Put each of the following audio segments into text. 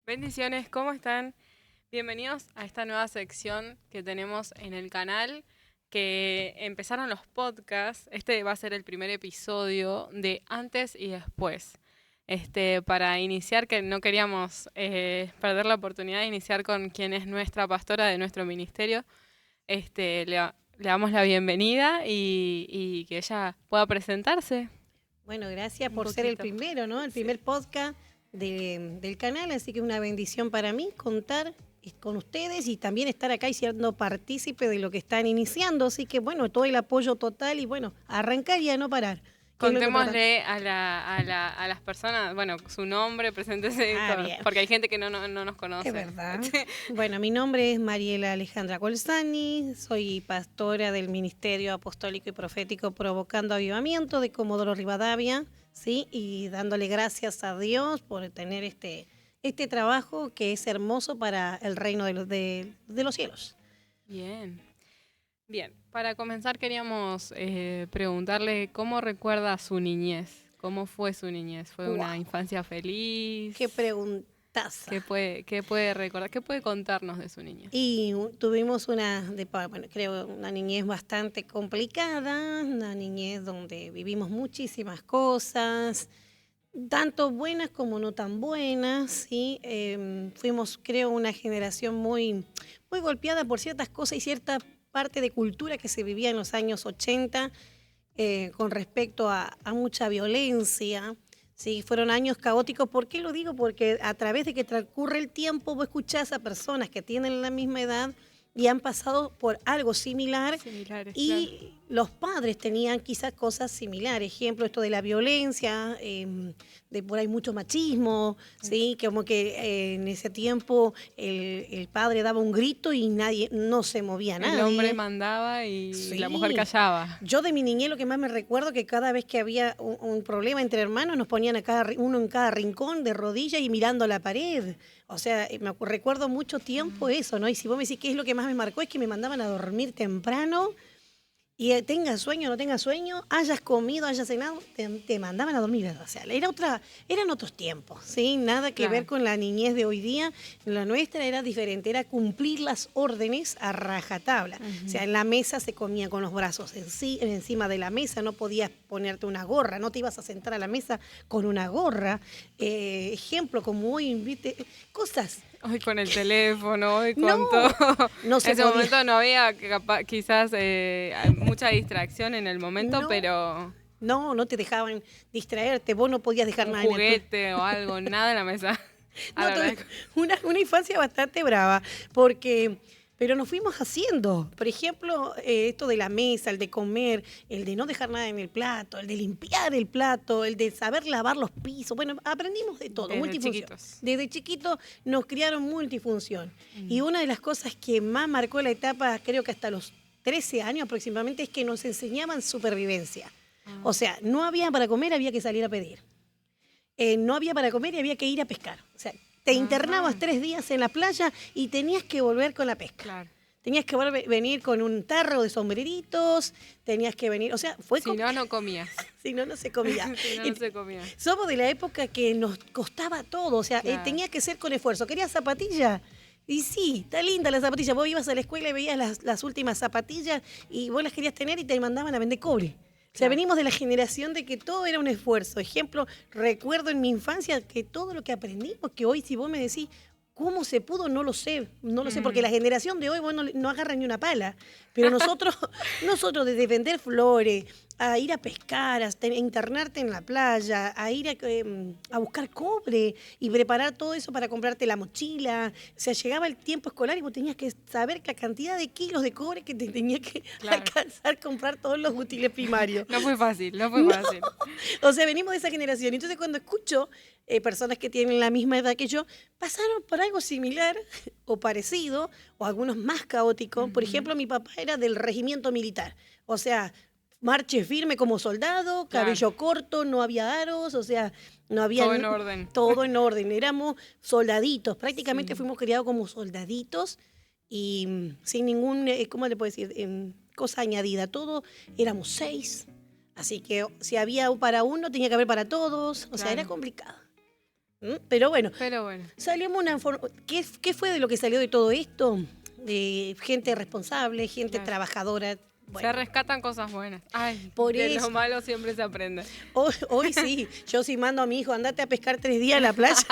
Bendiciones, ¿cómo están? Bienvenidos a esta nueva sección que tenemos en el canal, que empezaron los podcasts. Este va a ser el primer episodio de antes y después. Para iniciar, que no queríamos perder la oportunidad de iniciar con quien es nuestra pastora de nuestro ministerio. Le damos la bienvenida y que ella pueda presentarse Bueno, gracias un por ser el poquito. primero, ¿no? El Sí. primer podcast del canal, así que es una bendición para mí contar con ustedes y también estar acá y siendo partícipe de lo que están iniciando. Así que bueno, todo el apoyo total y bueno, arrancar y a no parar, que es lo importante. Contémosle a las personas, bueno, su nombre, preséntese, Bien. porque hay gente que no nos Es conoce. verdad. Bueno, mi nombre es Mariela Alejandra Colzani, soy pastora del Ministerio Apostólico y Profético Provocando Avivamiento de Comodoro Rivadavia, ¿sí? Y dándole gracias a Dios por tener este trabajo que es hermoso para el reino de los cielos. Bien, bien. Para comenzar queríamos preguntarle cómo recuerda su niñez. ¿Cómo fue su niñez? ¿Fue una ¡Wow! infancia feliz? ¡Qué preguntaza! ¿Qué puede recordar? ¿Qué puede contarnos de su niñez? Y tuvimos creo una niñez bastante complicada, una niñez donde vivimos muchísimas cosas, tanto buenas como no tan buenas, ¿sí? Fuimos, creo, una generación muy golpeada por ciertas cosas y cierta parte de cultura que se vivía en los años 80 con respecto a mucha violencia. Sí, fueron años caóticos. ¿Por qué lo digo? Porque a través de que transcurre el tiempo, vos escuchás a personas que tienen la misma edad y han pasado por algo similar Similares, claro. y los padres tenían quizás cosas similares. Ejemplo, esto de la violencia, de por ahí mucho machismo, ¿sí? Como que en ese tiempo el padre daba un grito y no se movía nadie. El hombre mandaba y Sí. la mujer callaba. Yo de mi niñez lo que más me recuerdo que cada vez que había un problema entre hermanos nos ponían uno en cada rincón de rodillas y mirando a la pared. O sea, recuerdo mucho tiempo eso, ¿no? Y si vos me decís qué es lo que más me marcó es que me mandaban a dormir temprano y tengas sueño o no tengas sueño, hayas comido, hayas cenado, te mandaban a dormir. O sea, eran otros tiempos, ¿sí? Nada que Claro. ver con la niñez de hoy día. La nuestra era diferente, era cumplir las órdenes a rajatabla. O sea, en la mesa se comía con los brazos encima de la mesa, no podías ponerte una gorra, no te ibas a sentar a la mesa con una gorra. Ejemplo, como hoy, ¿viste? Cosas. Hoy con el teléfono, hoy con No, todo. no se En ese podía. momento no había quizás mucha distracción en el momento, No. pero No te dejaban distraerte, vos no podías dejar un nada en el juguete o algo, nada en la mesa. A No, la tuve verdad una infancia bastante brava, pero nos fuimos haciendo. Por ejemplo, esto de la mesa, el de comer, el de no dejar nada en el plato, el de limpiar el plato, el de saber lavar los pisos. Bueno, aprendimos de todo, desde multifunción. chiquitos. Desde chiquito nos criaron multifunción. Y una de las cosas que más marcó la etapa, creo que hasta los 13 años aproximadamente, es que nos enseñaban supervivencia. O sea, no había para comer, había que salir a pedir. No había para comer y había que ir a pescar. O sea, te internabas 3 días en la playa y tenías que volver con la pesca. Claro. Tenías que venir con un tarro de sombreritos, tenías que venir, o sea, Si no, no comías. Si no, no se comía. Si no, no se comía. Somos de la época que nos costaba todo, o sea, Claro. tenía que ser con esfuerzo. ¿Querías zapatilla? Y sí, está linda la zapatilla. Vos ibas a la escuela y veías las últimas zapatillas y vos las querías tener y te mandaban a vender cobre. O sea, Claro. venimos de la generación de que todo era un esfuerzo. Ejemplo, recuerdo en mi infancia que todo lo que aprendimos, que hoy si vos me decís cómo se pudo, no lo sé, porque la generación de hoy vos no agarra ni una pala. Pero nosotros desde vender flores, a ir a pescar, a internarte en la playa, a ir a buscar cobre y preparar todo eso para comprarte la mochila. O sea, llegaba el tiempo escolar y vos tenías que saber la cantidad de kilos de cobre que te tenía que alcanzar a comprar todos los útiles primarios. No fue fácil, no fue fácil. O sea, venimos de esa generación. Entonces, cuando escucho personas que tienen la misma edad que yo, pasaron por algo similar o parecido, o algunos más caóticos. Por ejemplo, mi papá era del regimiento militar. O sea, marche firme como soldado, cabello corto, no había aros, o sea, no había... Todo en orden. Todo en orden, éramos soldaditos, prácticamente fuimos criados como soldaditos y sin ningún, ¿cómo le puedo decir? Cosa añadida, todo éramos 6, así que si había para uno tenía que haber para todos, o sea, era complicado. Pero bueno, Pero bueno. salimos ¿qué fue de lo que salió de todo esto? De gente responsable, gente Claro. trabajadora. Se Bueno, rescatan cosas buenas. Ay, por de eso. lo malo siempre se aprende. Hoy sí, yo sí mando a mi hijo, andate a pescar 3 días a la playa.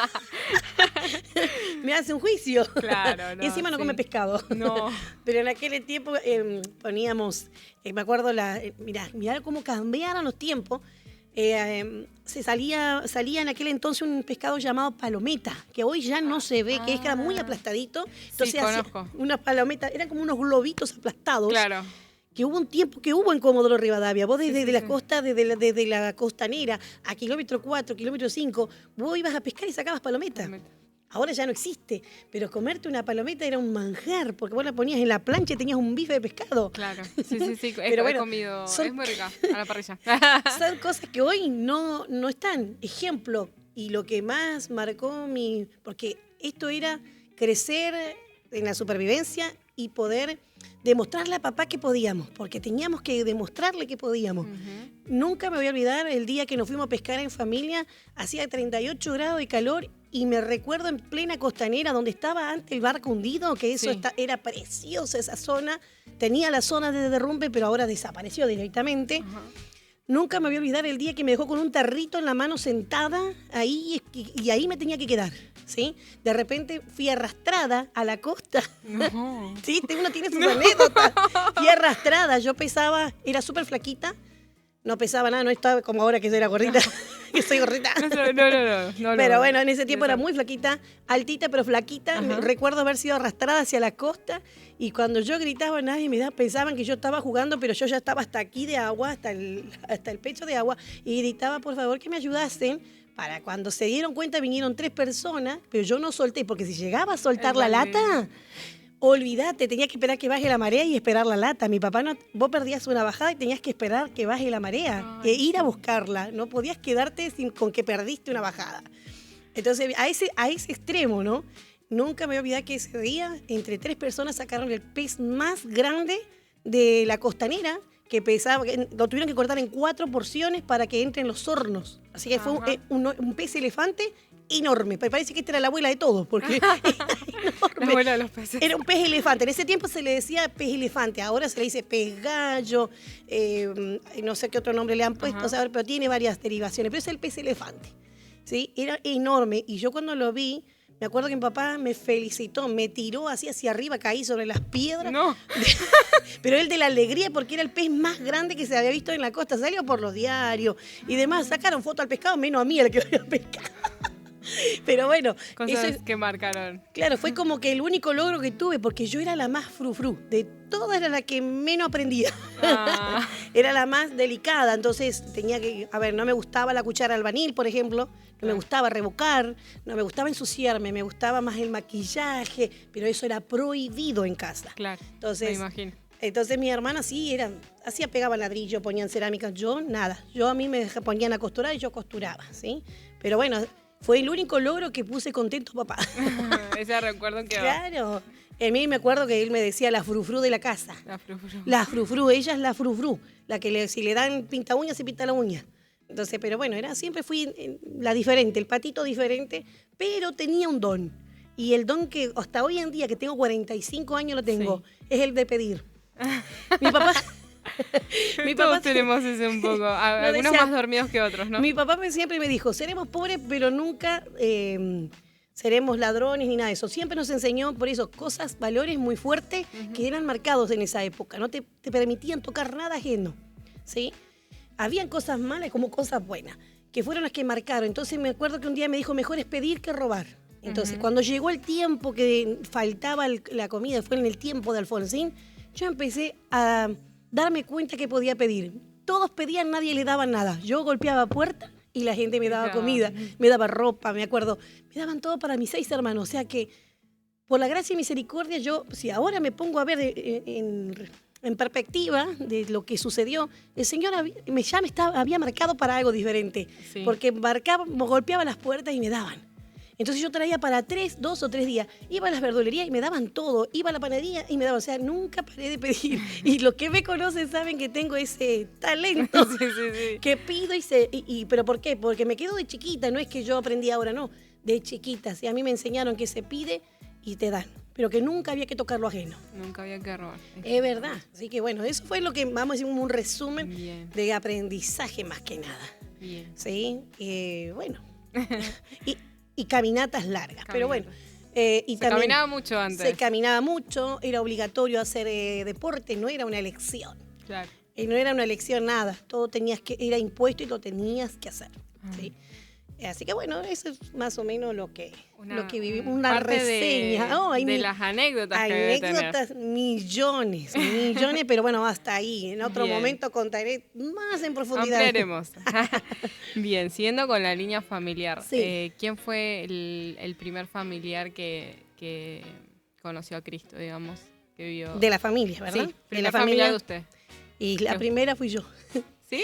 Me hace un juicio. Claro, no. Y encima no sí. come pescado. No. Pero en aquel tiempo poníamos, me acuerdo, mirá cómo cambiaron los tiempos. Salía en aquel entonces un pescado llamado palometa, que hoy ya no se ve, que era muy aplastadito. Entonces Sí, hacía conozco. unas palometas, eran como unos globitos aplastados. Claro. Que hubo un tiempo que hubo en Comodoro Rivadavia. Vos desde Sí, la sí. costa, desde la costanera a kilómetro 4, kilómetro 5, vos ibas a pescar y sacabas palometas. Ahora ya no existe, pero comerte una palometa era un manjar, porque vos la ponías en la plancha y tenías un bife de pescado. Claro. Sí. Pero He bueno, comido. Es muy rica a la parrilla. Son cosas que hoy no están. Ejemplo, y lo que más marcó porque esto era crecer en la supervivencia y poder demostrarle a papá que podíamos, porque teníamos que demostrarle que podíamos. Ujú. Nunca me voy a olvidar el día que nos fuimos a pescar en familia, hacía 38 grados de calor y me recuerdo en plena costanera donde estaba antes el barco hundido, que eso Sí. era preciosa esa zona, tenía la zona de derrumbe, pero ahora desapareció directamente. Ajá. Nunca me voy a olvidar el día que me dejó con un tarrito en la mano sentada ahí y ahí me tenía que quedar, ¿sí? De repente fui arrastrada a la costa. No. Sí, uno tiene sus anécdotas. Fui arrastrada, yo pesaba, era súper flaquita, no pesaba nada, no estaba como ahora que soy la gordita, que soy gordita. No, Pero bueno, en ese tiempo era muy flaquita, altita pero flaquita. Ajá. Recuerdo haber sido arrastrada hacia la costa y cuando yo gritaba nadie pensaban que yo estaba jugando, pero yo ya estaba hasta aquí de agua, hasta el pecho de agua y gritaba por favor que me ayudasen. Para cuando se dieron cuenta vinieron 3 personas, pero yo no solté, porque si llegaba a soltar la lata, olvídate, tenía que esperar que baje la marea y esperar la lata. Mi papá vos perdías una bajada y tenías que esperar que baje la marea e ir a buscarla. No podías quedarte con que perdiste una bajada. Entonces, a ese extremo, ¿no? Nunca me voy a olvidar que ese día, entre 3 personas sacaron el pez más grande de la costanera, que pesaba, lo tuvieron que cortar en 4 porciones para que entren los hornos. Así que fue un pez elefante enorme. Parece que esta era la abuela de todos, porque era enorme. La abuela de los peces. Era un pez elefante. En ese tiempo se le decía pez elefante, ahora se le dice pez gallo, no sé qué otro nombre le han puesto, o sea, pero tiene varias derivaciones, pero es el pez elefante. ¿Sí? Era enorme y yo cuando lo vi, me acuerdo que mi papá me felicitó, me tiró así hacia arriba, caí sobre las piedras. No. Pero él de la alegría porque era el pez más grande que se había visto en la costa. Salió por los diarios y demás. Sacaron foto al pescado, menos a mí el que había pescado. Pero bueno, Cosas eso que marcaron. claro, fue como que el único logro que tuve porque yo era la más frufru. De todas era la que menos aprendía. Ah. Era la más delicada. Entonces no me gustaba la cuchara albanil, por ejemplo. No me gustaba revocar, no me gustaba ensuciarme, me gustaba más el maquillaje, pero eso era prohibido en casa. Claro, Entonces, me imagino. Entonces mi hermana sí, pegaban ladrillo, ponían cerámica, yo nada. A mí me ponían a costurar y yo costuraba, ¿sí? Pero bueno, fue el único logro que puse contento papá. Ese recuerdo que Claro. A mí me acuerdo que él me decía la frufru de la casa. La frufru. La frufru, ella es la frufru, la que si le dan pinta uña, se pinta la uña. Entonces, pero bueno, siempre fui la diferente, el patito diferente, pero tenía un don. Y el don que hasta hoy en día, que tengo 45 años, lo tengo, es el de pedir. Mi papá... Todos tenemos ese un poco, algunos decía, más dormidos que otros, ¿no? Mi papá siempre me dijo, seremos pobres, pero nunca seremos ladrones ni nada de eso. Siempre nos enseñó por eso valores muy fuertes que eran marcados en esa época. No te permitían tocar nada ajeno, ¿sí? Habían cosas malas como cosas buenas, que fueron las que marcaron. Entonces me acuerdo que un día me dijo, mejor es pedir que robar. Entonces cuando llegó el tiempo que faltaba la comida, fue en el tiempo de Alfonsín, yo empecé a darme cuenta que podía pedir. Todos pedían, nadie le daba nada. Yo golpeaba puertas y la gente me daba comida, me daba ropa, me acuerdo. Me daban todo para mis 6 hermanos. O sea que, por la gracia y misericordia, si ahora me pongo a ver en perspectiva de lo que sucedió, el Señor había marcado para algo diferente. Sí. Porque golpeaba las puertas y me daban. Entonces yo traía para 2 o 3 días. Iba a las verdulerías y me daban todo. Iba a la panadería y me daban. O sea, nunca paré de pedir. Y los que me conocen saben que tengo ese talento. Sí. Que pido pero ¿por qué? Porque me quedo de chiquita. No es que yo aprendí ahora, no. de chiquitas. Y a mí me enseñaron que se pide y te dan, pero que nunca había que tocar lo ajeno. Nunca había que robar. Es verdad. Así que bueno, eso fue lo que, vamos a decir, un resumen Bien. de aprendizaje más que nada. Bien. Sí, bueno. y caminatas largas. Pero bueno. Y se caminaba mucho antes. Se caminaba mucho, era obligatorio hacer deporte, no era una elección. Claro. No era una elección nada, todo era impuesto y lo tenías que hacer. ¿Sí? Así que bueno, eso es más o menos lo que vivimos, una reseña. De las anécdotas que anécdotas, millones, pero bueno, hasta ahí. En otro momento contaré más en profundidad. Ampliaremos. Bien, siguiendo con la línea familiar. Sí. ¿Quién fue el primer familiar que conoció a Cristo, digamos? Que vio? De la familia, ¿verdad? Sí, primer familiar de usted. Y la primera fui yo. ¿Sí?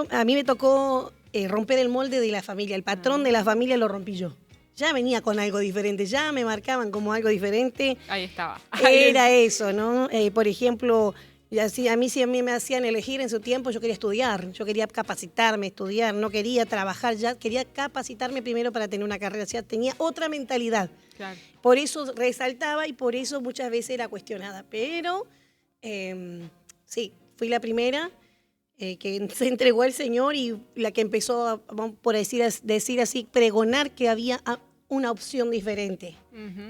A mí me tocó romper el molde de la familia. El patrón de la familia lo rompí yo. Ya venía con algo diferente, ya me marcaban como algo diferente. Ahí estaba. Era eso, ¿no? Por ejemplo, a mí me hacían elegir en su tiempo, yo quería estudiar, yo quería capacitarme, estudiar, no quería trabajar ya, quería capacitarme primero para tener una carrera, o sea, tenía otra mentalidad. Claro. Por eso resaltaba y por eso muchas veces era cuestionada. Pero sí, fui la primera que se entregó al Señor y la que empezó, por decir así, pregonar que había una opción diferente,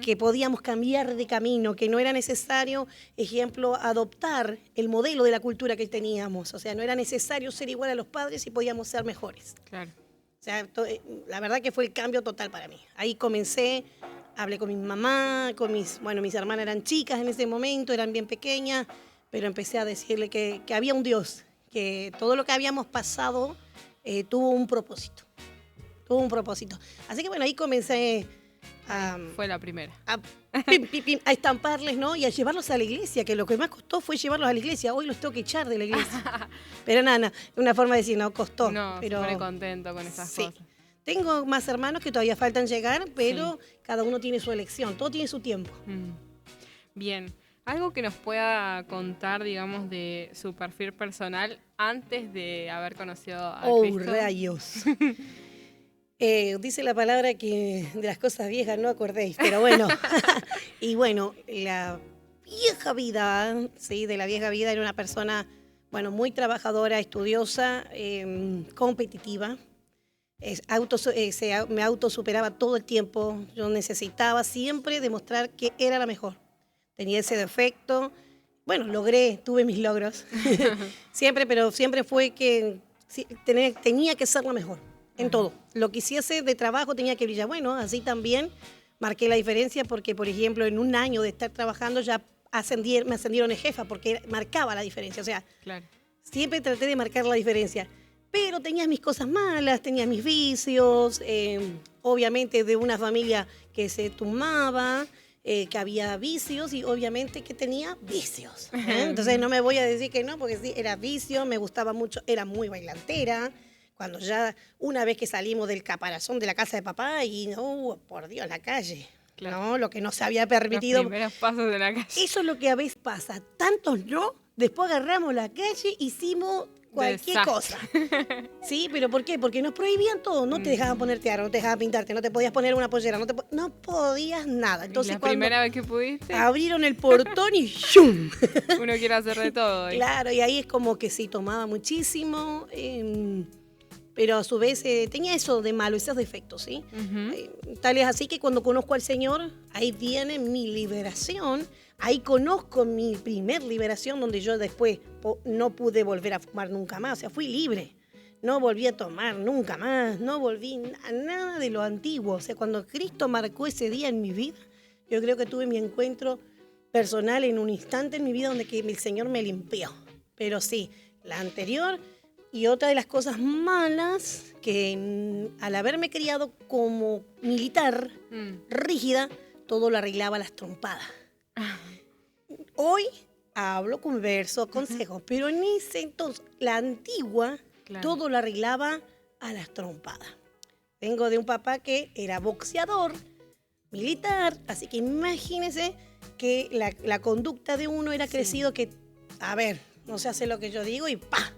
que podíamos cambiar de camino, que no era necesario, ejemplo, adoptar el modelo de la cultura que teníamos. O sea, no era necesario ser igual a los padres y podíamos ser mejores. Claro. O sea, la verdad que fue el cambio total para mí. Ahí comencé, hablé con mi mamá, mis hermanas eran chicas en ese momento, eran bien pequeñas, pero empecé a decirle que había un Dios, que todo lo que habíamos pasado tuvo un propósito. Así que bueno, ahí comencé fue la primera. A estamparles, ¿no? Y a llevarlos a la iglesia, que lo que más costó fue llevarlos a la iglesia. Hoy los tengo que echar de la iglesia. Pero nada, una forma de decir, no, costó. No, pero se pone contento con esas cosas. Tengo más hermanos que todavía faltan llegar, pero cada uno tiene su elección, todo tiene su tiempo. Bien. Algo que nos pueda contar, digamos, de su perfil personal antes de haber conocido a Cristo. ¡Oh, rayos! Dice la palabra que de las cosas viejas no acordéis, pero bueno. Y bueno, la vieja vida, ¿sí? De la vieja vida era una persona, bueno, muy trabajadora, estudiosa, competitiva. Me autosuperaba todo el tiempo. Yo necesitaba siempre demostrar que era la mejor. Tenía ese defecto. Bueno, tuve mis logros. Pero siempre fue que tenía que ser la mejor en todo. Lo que hiciese de trabajo tenía que brillar. Bueno, así también marqué la diferencia porque, por ejemplo, en un año de estar trabajando ya me ascendieron de jefa porque marcaba la diferencia. O sea, claro. Siempre traté de marcar la diferencia. Pero tenía mis cosas malas, tenía mis vicios, obviamente de una familia que se tumbaba, que había vicios y obviamente que tenía vicios. Entonces no me voy a decir que no, porque sí, era vicio, me gustaba mucho, era muy bailantera. Cuando ya, una vez que salimos del caparazón de la casa de papá y, no, por Dios, la calle, claro. ¿No? Lo que no se había permitido. Los primeros pasos de la calle. Eso es lo que a veces pasa. Tantos no, después agarramos la calle, hicimos cualquier cosa. Sí, pero ¿por qué? Porque nos prohibían todo. No te dejaban ponerte aro, no te dejaban pintarte, no te podías poner una pollera, no podías nada. Entonces, ¿la primera vez que pudiste? Abrieron el portón y ¡shum! Uno quiere hacer de todo. Claro, y ahí es como que sí, tomaba muchísimo, pero a su vez tenía eso de malo, esos defectos, ¿sí? Tal es así que cuando conozco al Señor, ahí viene mi liberación. Ahí conozco mi primer liberación, donde yo después no pude volver a fumar nunca más. O sea, fui libre. No volví a tomar nunca más. No volví a nada de lo antiguo. O sea, cuando Cristo marcó ese día en mi vida, yo creo que tuve mi encuentro personal en un instante en mi vida donde que el Señor me limpió. Pero sí, la anterior y otra de las cosas malas que al haberme criado como militar, rígida, todo lo arreglaba a las trompadas. Hoy hablo, converso, aconsejo, pero en ese entonces, la antigua, claro, todo lo arreglaba a las trompadas. Vengo de un papá que era boxeador, militar, así que imagínense que la conducta de uno era crecido que, a ver, no se hace lo que yo digo y ¡pa!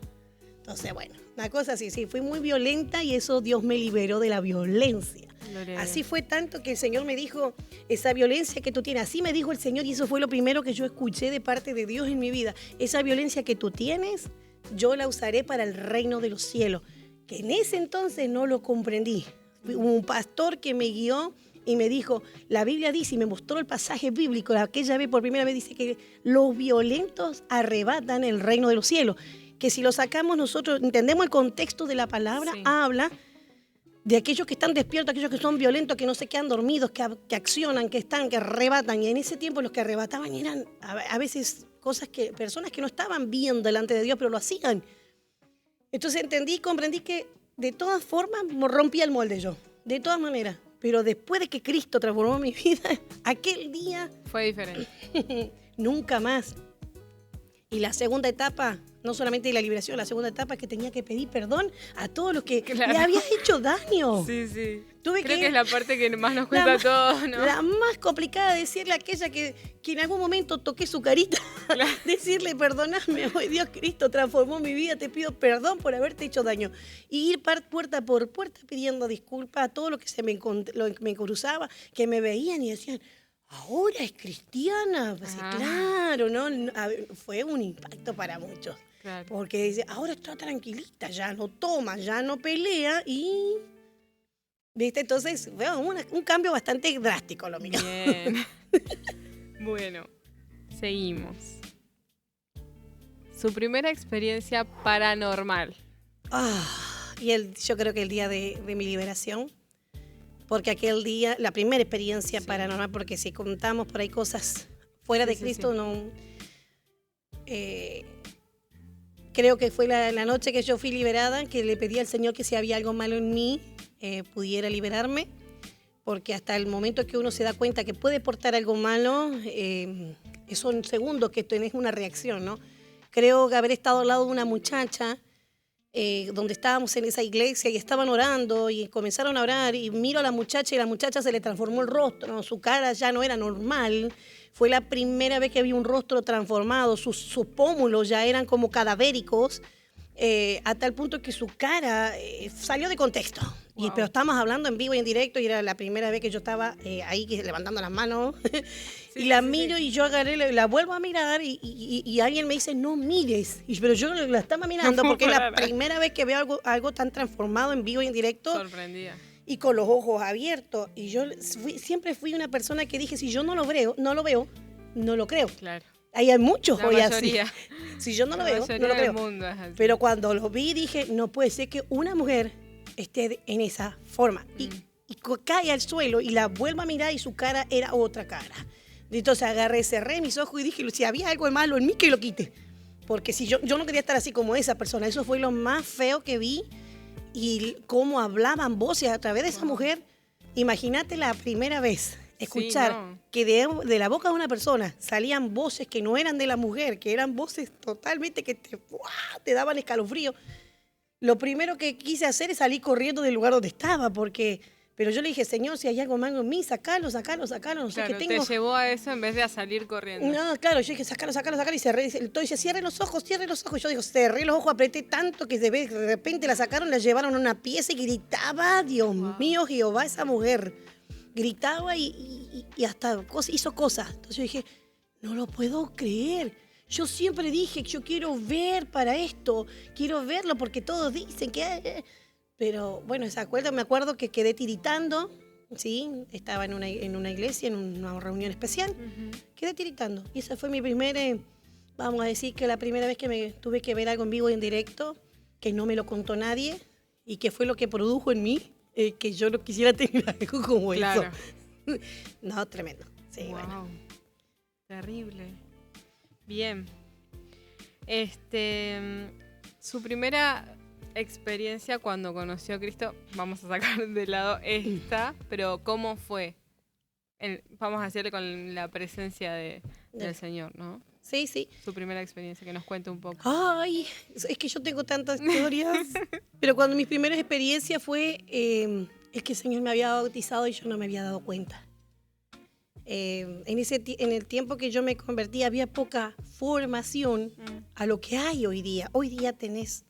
Entonces, bueno, una cosa así, sí, fui muy violenta y eso Dios me liberó de la violencia. Gloria a Así Dios. fue tanto que el Señor me dijo, esa violencia que tú tienes, así me dijo el Señor, y eso fue lo primero que yo escuché de parte de Dios en mi vida. Esa violencia que tú tienes, yo la usaré para el reino de los cielos. Que en ese entonces no lo comprendí. Hubo un pastor que me guió y me dijo, la Biblia dice, y me mostró el pasaje bíblico, aquella vez por primera vez dice que los violentos arrebatan el reino de los cielos. Que si lo sacamos nosotros, entendemos el contexto de la palabra, Sí. habla de aquellos que están despiertos, aquellos que son violentos, que no se quedan dormidos, que accionan, que arrebatan. Y en ese tiempo los que arrebataban eran a veces personas que no estaban bien delante de Dios, pero lo hacían. Entonces entendí y comprendí que de todas formas rompía el molde yo, de todas maneras. Pero después de que Cristo transformó mi vida, aquel día Fue diferente. nunca más. Y la segunda etapa, no solamente la liberación, la segunda etapa es que tenía que pedir perdón a todos los que Claro. le había hecho daño. Sí, sí. Tuve Creo que- que es la parte que más nos cuesta a todos, ¿no? La más complicada, decirle a aquella que en algún momento toqué su carita, decirle, perdóname, hoy Dios Cristo transformó mi vida, te pido perdón por haberte hecho daño. Y ir puerta por puerta pidiendo disculpas a todos los que me cruzaba, que me veían y decían, ahora es cristiana. Pues, Ah. claro, ¿no? Fue un impacto para muchos. Claro. Porque dice, ahora está tranquilita, ya no toma, ya no pelea y... ¿Viste? Entonces, fue un cambio bastante drástico lo mío. Bien. Bueno, seguimos. Su primera experiencia paranormal. Yo creo que el día de mi liberación, porque aquel día, la primera experiencia Sí. paranormal, porque si contamos por ahí cosas fuera Sí, de sí, Cristo, sí. no... creo que fue la noche que yo fui liberada, que le pedí al Señor que si había algo malo en mí, pudiera liberarme, porque hasta el momento que uno se da cuenta que puede portar algo malo, son segundos que tenés una reacción, ¿no? Creo que haber estado al lado de una muchacha, donde estábamos en esa iglesia y estaban orando y comenzaron a orar y miro a la muchacha y a la muchacha se le transformó el rostro, ¿no? Su cara ya no era normal. Fue la primera vez que vi un rostro transformado, sus pómulos ya eran como cadavéricos, a tal punto que su cara salió de contexto. Wow. Pero estamos hablando en vivo y en directo y era la primera vez que yo estaba ahí levantando las manos Sí, y la sí, sí, miro sí. y yo agarré, la vuelvo a mirar y alguien me dice, no mires. Pero yo la estaba mirando porque es la primera vez que veo algo tan transformado en vivo y en directo Sorprendida. y con los ojos abiertos. Y yo siempre fui una persona que dije, si yo no lo veo, no lo creo. Claro. Ahí hay muchos La hoy mayoría. así. Si yo no lo La veo, no mayoría lo del creo. mundo es así. Pero cuando lo vi dije, no puede ser que una mujer esté en esa forma. Y cae al suelo y la vuelvo a mirar y su cara era otra cara. Entonces agarré, cerré mis ojos y dije, si había algo malo en mí, que lo quite. Porque si yo no quería estar así como esa persona. Eso fue lo más feo que vi. Y cómo hablaban voces a través de esa mujer. Imagínate la primera vez escuchar no. que de la boca de una persona salían voces que no eran de la mujer, que eran voces totalmente que te daban escalofrío. Lo primero que quise hacer es salir corriendo del lugar donde estaba, pero yo le dije, Señor, si hay algo malo en mí, sacalo, no sé Claro, qué tengo. te llevó a eso en vez de a salir corriendo. No, claro, yo dije, sacalo, y cerré. Entonces dice, cierre los ojos. Yo digo, cerré los ojos, apreté tanto que de repente la sacaron, la llevaron a una pieza y gritaba, Dios mío, Jehová, esa mujer. Gritaba y hasta hizo cosas. Entonces yo dije, no lo puedo creer. Yo siempre dije, yo quiero ver para esto, quiero verlo porque todos dicen que... Pero bueno, me acuerdo que quedé tiritando, ¿sí? Estaba en una iglesia, en una reunión especial, quedé tiritando. Y esa fue mi vamos a decir que la primera vez que me tuve que ver algo en vivo y en directo, que no me lo contó nadie y que fue lo que produjo en mí que yo no quisiera tener algo como Claro. eso. No, tremendo. Sí, Wow. bueno. Terrible. Bien. Su primera experiencia cuando conoció a Cristo, vamos a sacar de lado esta, pero ¿cómo fue? Vamos a hacerle con la presencia del Señor, ¿no? Sí, sí. Su primera experiencia, que nos cuente un poco. Ay, es que yo tengo tantas historias. Pero cuando mis primeras experiencias fue, es que el Señor me había bautizado y yo no me había dado cuenta. En el tiempo que yo me convertí había poca formación a lo que hay hoy día. Hoy día tenés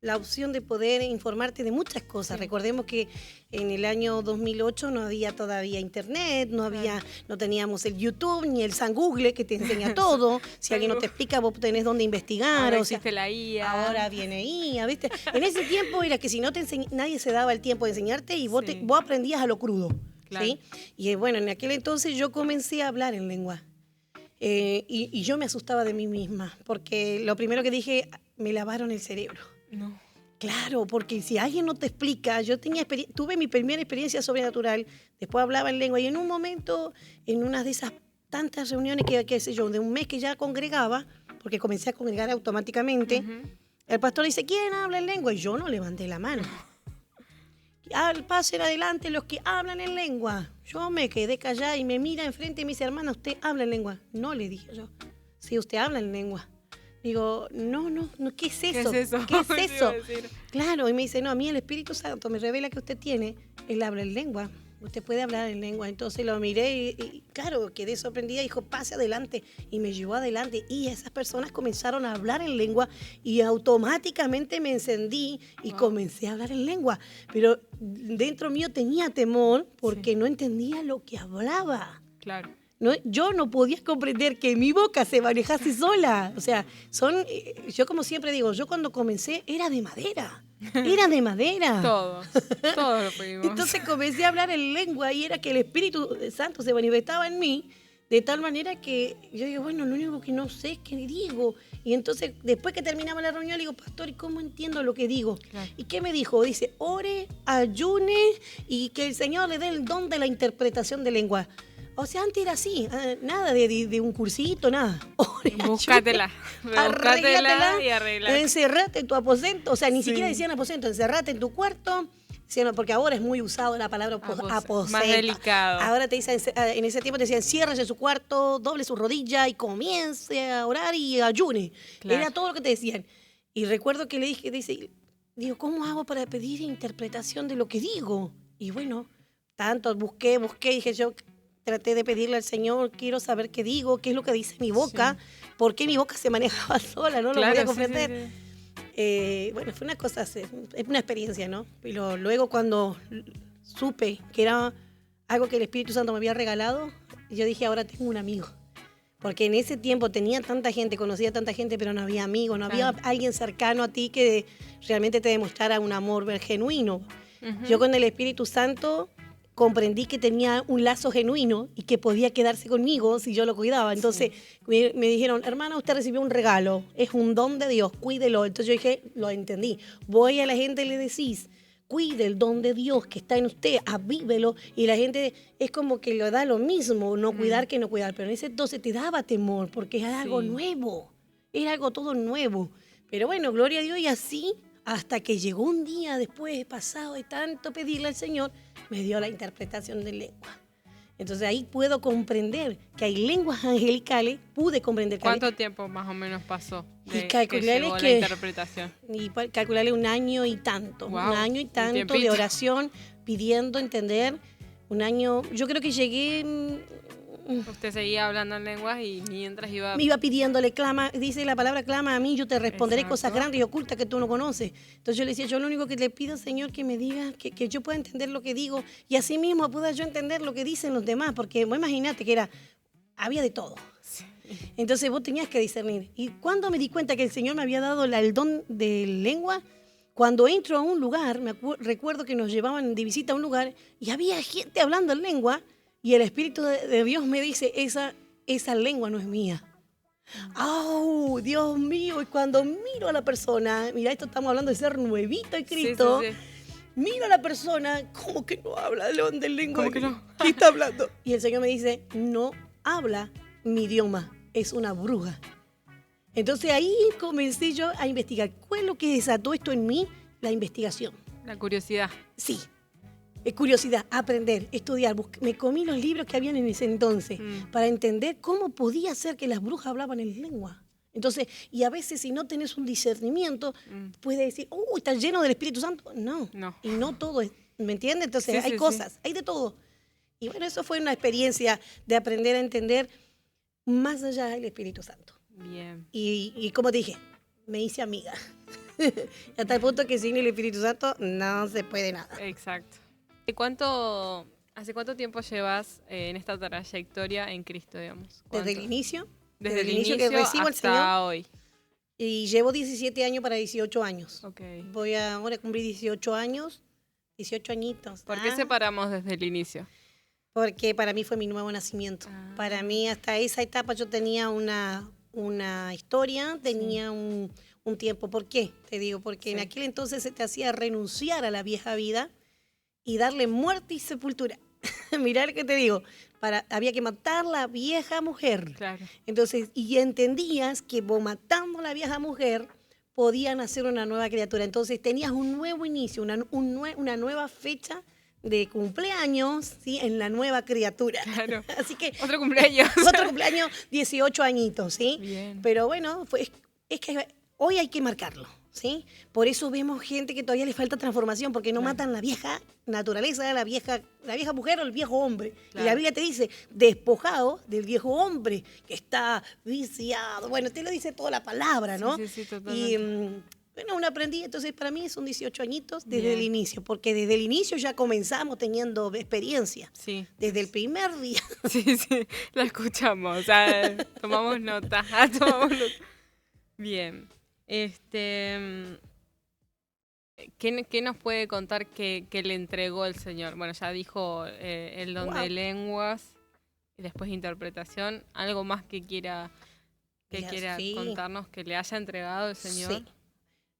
la opción de poder informarte de muchas cosas. Sí. Recordemos que en el año 2008 no había todavía internet, no teníamos el YouTube ni el San Google que te enseña todo. Si alguien no te explica, vos tenés dónde investigar. Ahora o sea, existe la IA. ahora viene IA, ¿viste? En ese tiempo era que si no nadie se daba el tiempo de enseñarte y vos aprendías a lo crudo. Claro. ¿Sí? Y bueno, en aquel entonces yo comencé a hablar en lengua. Y yo me asustaba de mí misma, porque lo primero que dije, me lavaron el cerebro. No. Claro, porque si alguien no te explica, yo tuve mi primera experiencia sobrenatural, después hablaba en lengua y en un momento, en una de esas tantas reuniones qué sé yo, de un mes que ya congregaba, porque comencé a congregar automáticamente, el pastor dice, ¿quién habla en lengua? Y yo no levanté la mano. Pasen adelante los que hablan en lengua. Yo me quedé callada y me mira enfrente y me dice, hermana, ¿usted habla en lengua? No, le dije yo. Sí, usted habla en lengua. Digo, no, ¿qué es eso? ¿Qué es eso? ¿Qué es Te eso? iba a decir. Claro, y me dice, no, a mí el Espíritu Santo me revela que usted tiene, él habla en lengua. Usted puede hablar en lengua. Entonces lo miré y claro, quedé sorprendida. Dijo, pase adelante. Y me llevó adelante. Y esas personas comenzaron a hablar en lengua y automáticamente me encendí y comencé a hablar en lengua. Pero dentro mío tenía temor porque no entendía lo que hablaba. Claro. No, yo no podía comprender que mi boca se manejase sola. O sea, yo como siempre digo, yo cuando comencé era de madera. Era de madera. Todos lo pudimos. Entonces comencé a hablar en lengua y era que el Espíritu Santo se manifestaba en mí de tal manera que yo digo, bueno, lo único que no sé es qué digo. Y entonces, después que terminaba la reunión, le digo, pastor, ¿y cómo entiendo lo que digo? Claro. ¿Y qué me dijo? Dice, ore, ayune y que el Señor le dé el don de la interpretación de lengua. O sea, antes era así, nada de un cursito, nada. Búscatela y arreglate. Encerrate en tu aposento, o sea, ni siquiera decían aposento, encerrate en tu cuarto, porque ahora es muy usado la palabra aposento. Más delicado. Ahora te dicen, en ese tiempo te decían, ciérrese en su cuarto, doble su rodilla y comience a orar y ayune. Claro. Era todo lo que te decían. Y recuerdo que le digo, ¿cómo hago para pedir interpretación de lo que digo? Y bueno, tanto busqué, dije yo, traté de pedirle al Señor, quiero saber qué digo, qué es lo que dice mi boca, por qué mi boca se manejaba sola, no lo podía comprender. Bueno, fue una cosa, es una experiencia, ¿no? Pero luego cuando supe que era algo que el Espíritu Santo me había regalado, yo dije, ahora tengo un amigo. Porque en ese tiempo tenía tanta gente, conocía tanta gente, pero no había amigos, no había alguien cercano a ti que realmente te demostrara un amor genuino. Yo con el Espíritu Santo comprendí que tenía un lazo genuino y que podía quedarse conmigo si yo lo cuidaba. Entonces me dijeron, hermana, usted recibió un regalo, es un don de Dios, cuídelo. Entonces yo dije, lo entendí. Voy a la gente y le decís, cuide el don de Dios que está en usted, avívelo. Y la gente es como que le da lo mismo, no cuidar que no cuidar. Pero en ese entonces te daba temor porque era algo nuevo, era algo todo nuevo. Pero bueno, gloria a Dios, y así hasta que llegó un día después, pasado de tanto pedirle al Señor, me dio la interpretación de lengua. Entonces ahí puedo comprender que hay lenguas angelicales, pude comprender. ¿Cuánto tiempo más o menos pasó y calcularle la interpretación? Y calcularle 1 año y tanto, wow, 1 año y tanto de oración, pidiendo entender, 1 año, yo creo que llegué... Usted seguía hablando en lenguas y mientras me iba pidiéndole, dice la palabra, clama a mí, yo te responderé cosas grandes y ocultas que tú no conoces. Entonces yo le decía, yo lo único que le pido, Señor, que me diga, que yo pueda entender lo que digo y así mismo pueda yo entender lo que dicen los demás, porque vos imagínate que había de todo. Sí. Entonces vos tenías que discernir. Y cuando me di cuenta que el Señor me había dado el don de lengua, cuando entro a un lugar, recuerdo que nos llevaban de visita a un lugar y había gente hablando en lengua. Y el Espíritu de Dios me dice, esa lengua no es mía. ¡Oh, Dios mío! Y cuando miro a la persona, mira, esto estamos hablando de ser nuevito en Cristo, sí. Miro a la persona, como que no habla de lengua. ¿Cómo que no? ¿Qué está hablando? Y el Señor me dice, no habla mi idioma, es una bruja. Entonces ahí comencé yo a investigar. ¿Cuál es lo que desató esto en mí? La investigación. La curiosidad. Sí. Curiosidad, aprender, estudiar. Me comí los libros que habían en ese entonces para entender cómo podía ser que las brujas hablaban en lengua. Entonces, y a veces si no tenés un discernimiento, puedes decir, ¿está lleno del Espíritu Santo? No. Y no todo es, ¿me entiendes? Entonces hay cosas, hay de todo. Y bueno, eso fue una experiencia de aprender a entender más allá del Espíritu Santo. Bien. Y como te dije, me hice amiga. Hasta el punto que sin el Espíritu Santo no se puede nada. Exacto. ¿Hace cuánto tiempo llevas en esta trayectoria en Cristo, digamos? Desde el inicio. Desde el inicio que recibo hasta al Señor. Hoy. Y llevo 17 años para 18 años. Okay. Voy ahora a cumplir 18 años, 18 añitos. ¿Por qué separamos desde el inicio? Porque para mí fue mi nuevo nacimiento. Para mí hasta esa etapa yo tenía una historia, tenía un tiempo. ¿Por qué? Te digo, porque en aquel entonces se te hacía renunciar a la vieja vida y darle muerte y sepultura. Mirar qué te digo, había que matar la vieja mujer. Claro. Entonces, y entendías que vos matando a la vieja mujer podían hacer una nueva criatura. Entonces tenías un nuevo inicio, una nueva fecha de cumpleaños, ¿sí? En la nueva criatura. Claro. Así que otro cumpleaños. Otro cumpleaños, 18 añitos, ¿sí? Bien. Pero bueno, es que hoy hay que marcarlo, ¿sí? Por eso vemos gente que todavía le falta transformación, porque no matan la vieja naturaleza, la vieja mujer o el viejo hombre. Claro. Y la Biblia te dice, despojado del viejo hombre que está viciado. Bueno, te lo dice toda la palabra, ¿no? Sí, totalmente. Y bueno, uno aprendí, entonces para mí son 18 añitos desde el inicio, porque desde el inicio ya comenzamos teniendo experiencia. Sí. Desde el primer día. Sí, la escuchamos, tomamos nota, Bien. ¿Qué nos puede contar que le entregó el Señor? Bueno, ya dijo el don de lenguas y después interpretación. ¿Algo más que quiera contarnos que le haya entregado el Señor? Sí.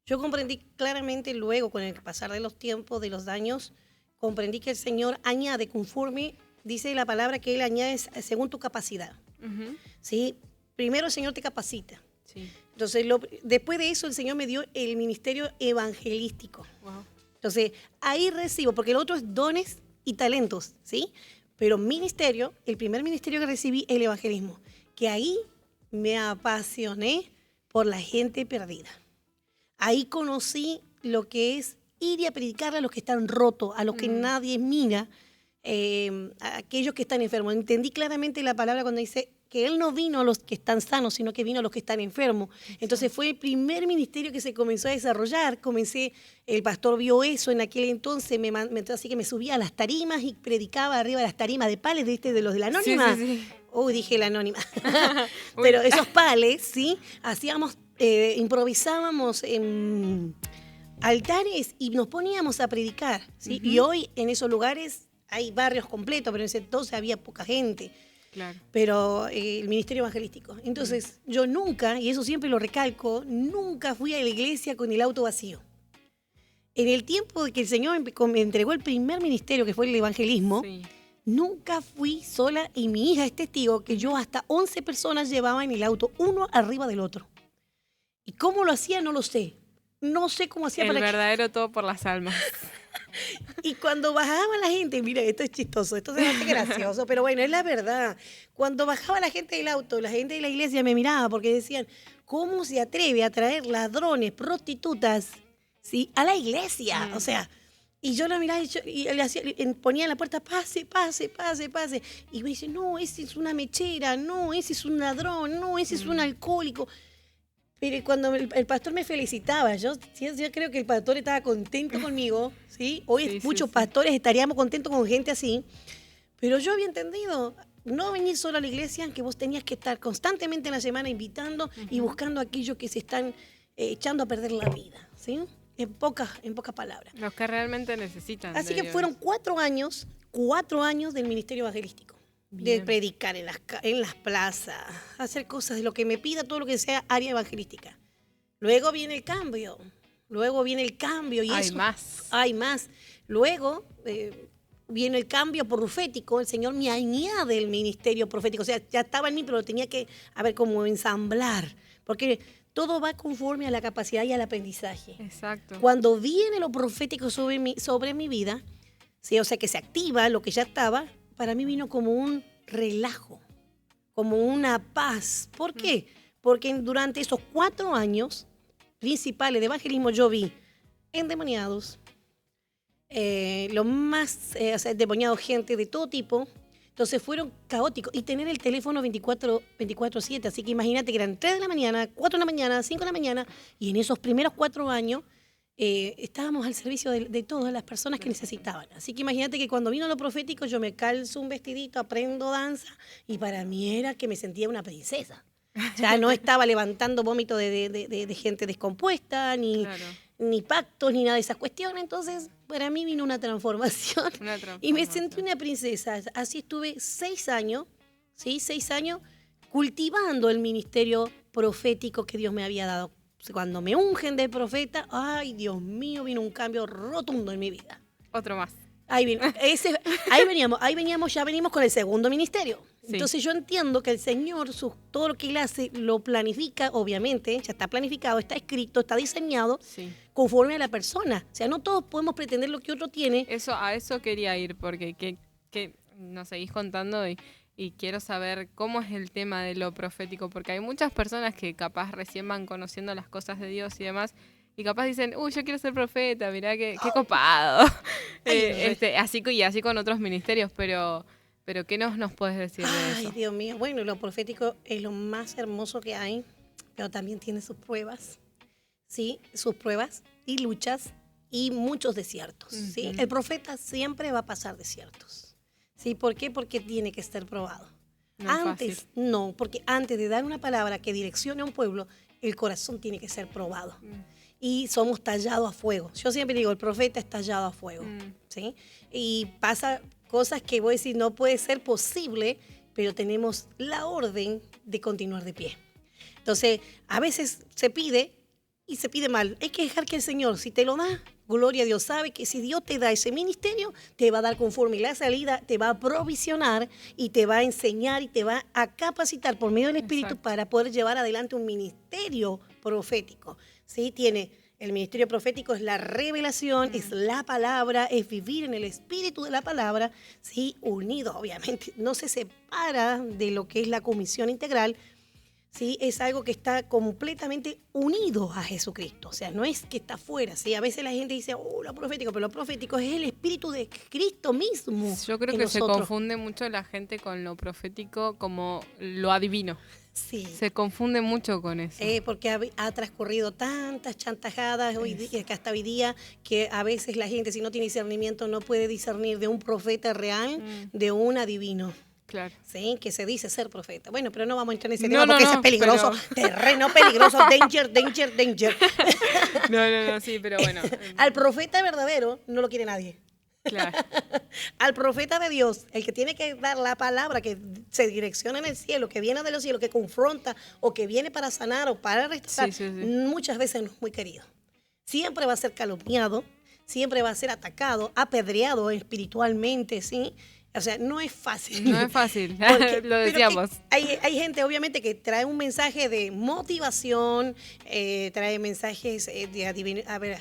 Yo comprendí claramente luego, con el pasar de los tiempos, de los años, comprendí que el Señor añade conforme, dice la palabra que Él añade según tu capacidad. Uh-huh. ¿Sí? Primero el Señor te capacita. Sí. Entonces, después de eso el Señor me dio el ministerio evangelístico. Wow. Entonces, ahí recibo, porque el otro es dones y talentos, ¿sí? Pero ministerio, el primer ministerio que recibí, el evangelismo, que ahí me apasioné por la gente perdida. Ahí conocí lo que es ir y a predicarle a los que están rotos, a los que nadie mira, a aquellos que están enfermos. Entendí claramente la palabra cuando dice que Él no vino a los que están sanos, sino que vino a los que están enfermos. Entonces fue el primer ministerio que se comenzó a desarrollar. El pastor vio eso en aquel entonces, así que me subía a las tarimas y predicaba arriba de las tarimas de pales, ¿viste? De los de la anónima. Sí. Dije la anónima. Pero esos pales, ¿sí? Improvisábamos en altares y nos poníamos a predicar, ¿sí? Uh-huh. Y hoy en esos lugares hay barrios completos, pero en ese entonces había poca gente. Claro. Pero el ministerio evangelístico. Entonces, yo nunca, y eso siempre lo recalco, nunca fui a la iglesia con el auto vacío. En el tiempo de que el Señor me entregó el primer ministerio, que fue el evangelismo, nunca fui sola, y mi hija es testigo que yo hasta 11 personas llevaba en el auto, uno arriba del otro. ¿Y cómo lo hacía? No lo sé. No sé cómo hacía para verdadero todo por las almas. Y cuando bajaba la gente, mira, esto es chistoso, esto se me hace gracioso, pero bueno, es la verdad. Cuando bajaba la gente del auto, la gente de la iglesia me miraba porque decían, ¿cómo se atreve a traer ladrones, prostitutas, ¿sí? A la iglesia? O sea, y yo la miraba y le ponía en la puerta, pase. Y me dice, no, ese es una mechera, no, ese es un ladrón, no, ese es un alcohólico. Pero cuando el pastor me felicitaba, yo creo que el pastor estaba contento conmigo, ¿sí? Hoy muchos pastores estaríamos contentos con gente así, pero yo había entendido, no venir solo a la iglesia, que vos tenías que estar constantemente en la semana invitando y buscando a aquellos que se están echando a perder la vida, ¿sí? En pocas palabras. Los que realmente necesitan. Así que fueron 4 años del ministerio evangelístico. Bien. De predicar en las plazas, hacer cosas de lo que me pida, todo lo que sea área evangelística. Luego viene el cambio. Y hay más. Luego viene el cambio profético. El Señor me añade el ministerio profético. O sea, ya estaba en mí, pero lo tenía que, como ensamblar. Porque todo va conforme a la capacidad y al aprendizaje. Exacto. Cuando viene lo profético sobre mi vida, ¿sí? O sea, que se activa lo que ya estaba, para mí vino como un relajo, como una paz. ¿Por qué? Porque durante esos 4 años principales de evangelismo yo vi endemoniados, endemoniados gente de todo tipo, Entonces fueron caóticos. Y tener el teléfono 24/7. Así que imagínate que eran 3 de la mañana, 4 de la mañana, 5 de la mañana. Y en esos primeros 4 años estábamos al servicio de todas las personas que necesitaban. Así que imagínate que cuando vino lo profético, yo me calzo un vestidito, aprendo danza. Y para mí era que me sentía una princesa. Ya no estaba levantando vómito de gente descompuesta, ni pactos, ni nada de esas cuestiones. Entonces, para mí vino una transformación. Y me sentí una princesa. Así estuve 6 años, ¿sí? 6 años cultivando el ministerio profético que Dios me había dado. Cuando me ungen de profeta, ay, Dios mío, vino un cambio rotundo en mi vida. Otro más. Ahí veníamos, ya venimos con el segundo ministerio. Sí. Entonces yo entiendo que el Señor, todo lo que Él hace, lo planifica, obviamente, ya está planificado, está escrito, está diseñado, conforme a la persona. O sea, no todos podemos pretender lo que otro tiene. A eso quería ir, porque que nos seguís contando y quiero saber cómo es el tema de lo profético, porque hay muchas personas que capaz recién van conociendo las cosas de Dios y demás, y capaz dicen, yo quiero ser profeta, mirá qué copado. Así con otros ministerios, pero ¿qué nos puedes decir de eso? Ay, Dios mío. Bueno, lo profético es lo más hermoso que hay, pero también tiene sus pruebas, ¿sí? Sus pruebas y luchas y muchos desiertos, ¿sí? El profeta siempre va a pasar desiertos, ¿sí? ¿Por qué? Porque tiene que estar probado. Porque antes de dar una palabra que direccione a un pueblo, el corazón tiene que ser probado. Y somos tallados a fuego. Yo siempre digo, el profeta es tallado a fuego, ¿sí? Y pasa cosas que voy a decir, no puede ser posible, pero tenemos la orden de continuar de pie. Entonces, a veces se pide y se pide mal. Hay que dejar que el Señor, si te lo da, gloria a Dios, sabe que si Dios te da ese ministerio, te va a dar conforme la salida, te va a provisionar y te va a enseñar y te va a capacitar por medio del Espíritu para poder llevar adelante un ministerio profético. ¿Sí? El ministerio profético es la revelación, es la palabra, es vivir en el espíritu de la palabra, ¿sí? Unido, obviamente. No se separa de lo que es la comisión integral, ¿sí? Es algo que está completamente unido a Jesucristo. O sea, no es que está fuera, ¿sí? A veces la gente dice, lo profético, pero lo profético es el espíritu de Cristo mismo. Yo creo que se confunde mucho la gente con lo profético como lo adivino. Sí. Se confunde mucho con eso. Porque ha transcurrido tantas chantajadas que hasta hoy día que a veces la gente, si no tiene discernimiento, no puede discernir de un profeta real de un adivino. Claro. Sí, que se dice ser profeta. Bueno, pero no vamos a entrar en ese tema porque eso es peligroso. Terreno peligroso, danger. No, sí, pero bueno. Al profeta verdadero no lo quiere nadie. Claro. Al profeta de Dios, el que tiene que dar la palabra que se direcciona en el cielo, que viene de los cielos, que confronta o que viene para sanar o para restaurar, muchas veces no es muy querido. Siempre va a ser calumniado, siempre va a ser atacado, apedreado espiritualmente, ¿sí? O sea, no es fácil. No es fácil, lo decíamos. Hay gente, obviamente, que trae un mensaje de motivación, trae mensajes de adivinación. A ver,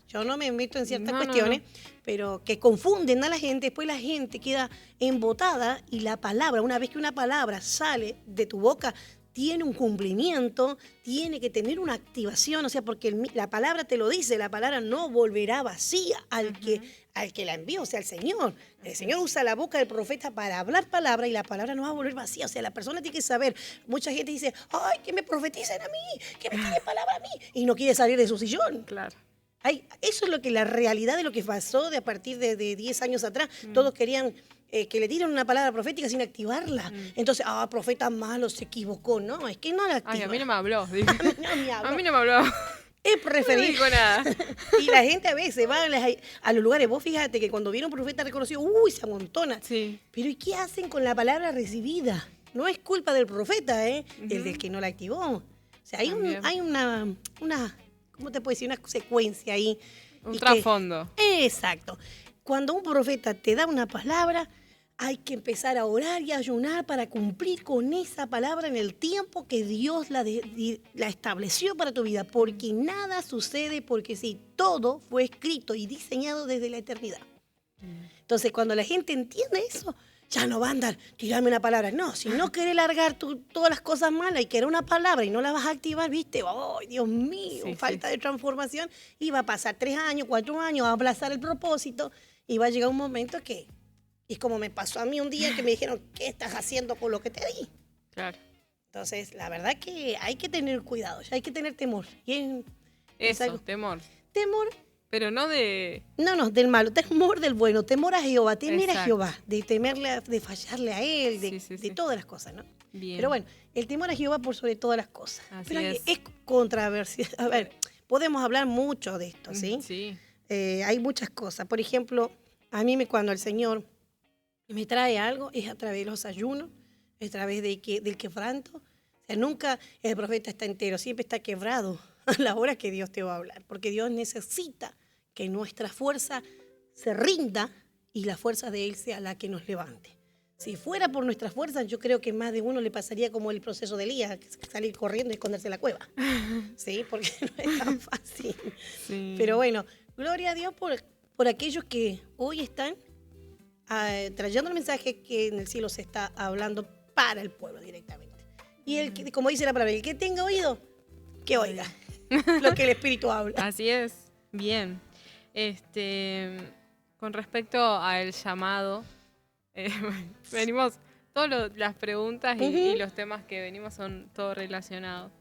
yo no me meto en ciertas cuestiones, pero que confunden a la gente. Después la gente queda embotada y la palabra, una vez que una palabra sale de tu boca, tiene un cumplimiento, tiene que tener una activación, o sea, porque la palabra te lo dice, la palabra no volverá vacía al que la envió, o sea, al Señor. El Señor usa la boca del profeta para hablar palabra y la palabra no va a volver vacía, o sea, la persona tiene que saber. Mucha gente dice, ay, que me profeticen a mí, que me tiren palabra a mí, y no quiere salir de su sillón. Claro. Eso es la realidad de lo que pasó a partir de 10 años atrás. Todos querían que le dieran una palabra profética sin activarla. Entonces, profeta malo, se equivocó. No, es que no la activó. Ay, a mí no me habló. A mí no me habló. Es preferible. No digo nada. Y la gente a veces va a los lugares. Vos fíjate que cuando viene un profeta reconocido, se amontona. Sí. Pero ¿y qué hacen con la palabra recibida? No es culpa del profeta, el del que no la activó. O sea, hay una ¿cómo te puedo decir? Una secuencia ahí. Un trasfondo. Exacto. Cuando un profeta te da una palabra, hay que empezar a orar y a ayunar para cumplir con esa palabra en el tiempo que Dios la estableció para tu vida. Porque nada sucede porque sí, todo fue escrito y diseñado desde la eternidad. Entonces, cuando la gente entiende eso, ya no va a andar, tirarme una palabra. No, si no querés largar todas las cosas malas y querés una palabra y no la vas a activar, ¿viste? ¡Ay, Dios mío! Falta de transformación. Y va a pasar 3 años, 4 años, va a aplazar el propósito y va a llegar un momento que Y como me pasó a mí un día que me dijeron, ¿qué estás haciendo con lo que te di? Claro. Entonces, la verdad que hay que tener cuidado, hay que tener temor. Es Eso, algo, temor. temor, Pero no de... no, del malo, temor del bueno, temor a Jehová, temer a Exacto. Jehová, de temerle, de fallarle a Él, de, Sí. de todas las cosas, ¿no? Bien. Pero bueno, el temor a Jehová por sobre todas las cosas. Así Pero es. es controversial. A ver, podemos hablar mucho de esto, ¿sí? Sí. Hay muchas cosas. Por ejemplo, a mí cuando el Señor me trae algo es a través de los ayunos, es a través del quebranto. O sea, nunca el profeta está entero, siempre está quebrado a la hora que Dios te va a hablar, porque Dios necesita que nuestra fuerza se rinda y la fuerza de Él sea la que nos levante. Si fuera por nuestras fuerzas, yo creo que más de uno le pasaría como el proceso de Elías, salir corriendo y esconderse en la cueva. ¿Sí? Porque no es tan fácil. Sí. Pero bueno, gloria a Dios por aquellos que hoy están trayendo el mensaje que en el cielo se está hablando para el pueblo directamente. Y el que, como dice la palabra, el que tenga oído, que oiga lo que el Espíritu habla. Así es. Bien. Con respecto al llamado, venimos, todas las preguntas y los temas que venimos son todos relacionados.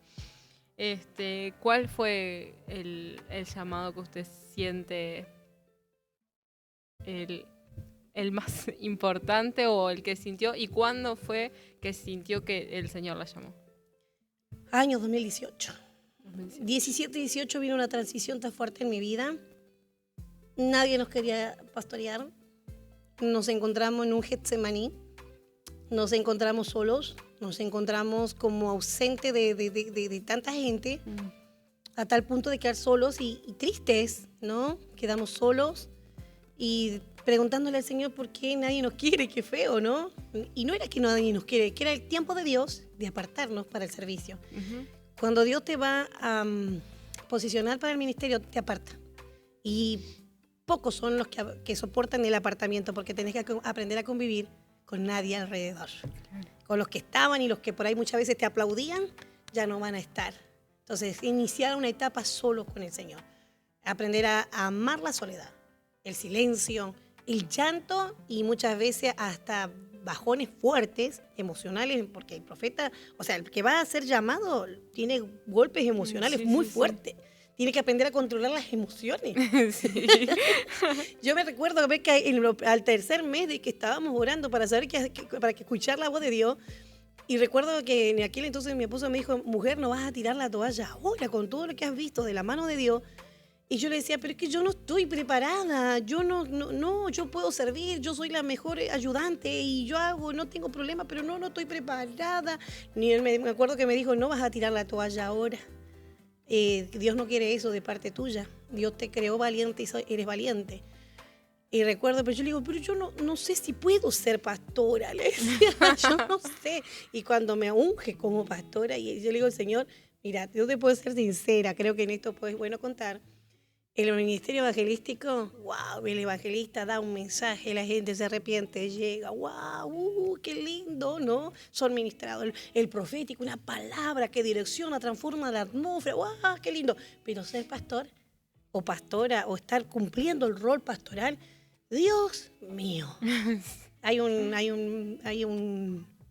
¿Cuál fue el llamado que usted siente el más importante o el que sintió? ¿Y cuándo fue que sintió que el Señor la llamó? Año 2018. 17 y 18 vino una transición tan fuerte en mi vida. Nadie nos quería pastorear. Nos encontramos en un Getsemaní. Nos encontramos solos. Nos encontramos como ausentes de tanta gente. A tal punto de quedar solos y tristes, ¿no? Quedamos solos y preguntándole al Señor por qué nadie nos quiere, qué feo, ¿no? Y no era que nadie nos quiere, que era el tiempo de Dios de apartarnos para el servicio. Cuando Dios te va a posicionar para el ministerio, te aparta. Y pocos son los que soportan el apartamiento porque tenés que aprender a convivir con nadie alrededor. Con los que estaban y los que por ahí muchas veces te aplaudían, ya no van a estar. Entonces, iniciar una etapa solo con el Señor. Aprender a amar la soledad, el silencio, el llanto y muchas veces hasta bajones fuertes, emocionales, porque el profeta, o sea, el que va a ser llamado tiene golpes emocionales muy fuertes. Tiene que aprender a controlar las emociones. Sí. Yo me recuerdo que al tercer mes de que estábamos orando para saber para escuchar la voz de Dios, y recuerdo que en aquel entonces mi esposo me dijo, mujer, no vas a tirar la toalla ahora con todo lo que has visto de la mano de Dios. Y yo le decía, pero es que yo no estoy preparada, yo yo puedo servir, yo soy la mejor ayudante y no tengo problema, pero no estoy preparada. Ni él me acuerdo que me dijo, no vas a tirar la toalla ahora. Dios no quiere eso de parte tuya. Dios te creó valiente y eres valiente. Y recuerdo, pero yo le digo, pero yo no sé si puedo ser pastora, le decía, yo no sé. Y cuando me unge como pastora, y yo le digo al Señor, mira, yo te puedo ser sincera, creo que en esto es bueno contar. El ministerio evangelístico, wow, el evangelista da un mensaje, la gente se arrepiente, llega, wow, qué lindo, ¿no? Son ministrados. El profético, una palabra que direcciona, transforma la atmósfera, wow, qué lindo. Pero ser pastor o pastora o estar cumpliendo el rol pastoral, Dios mío. Hay una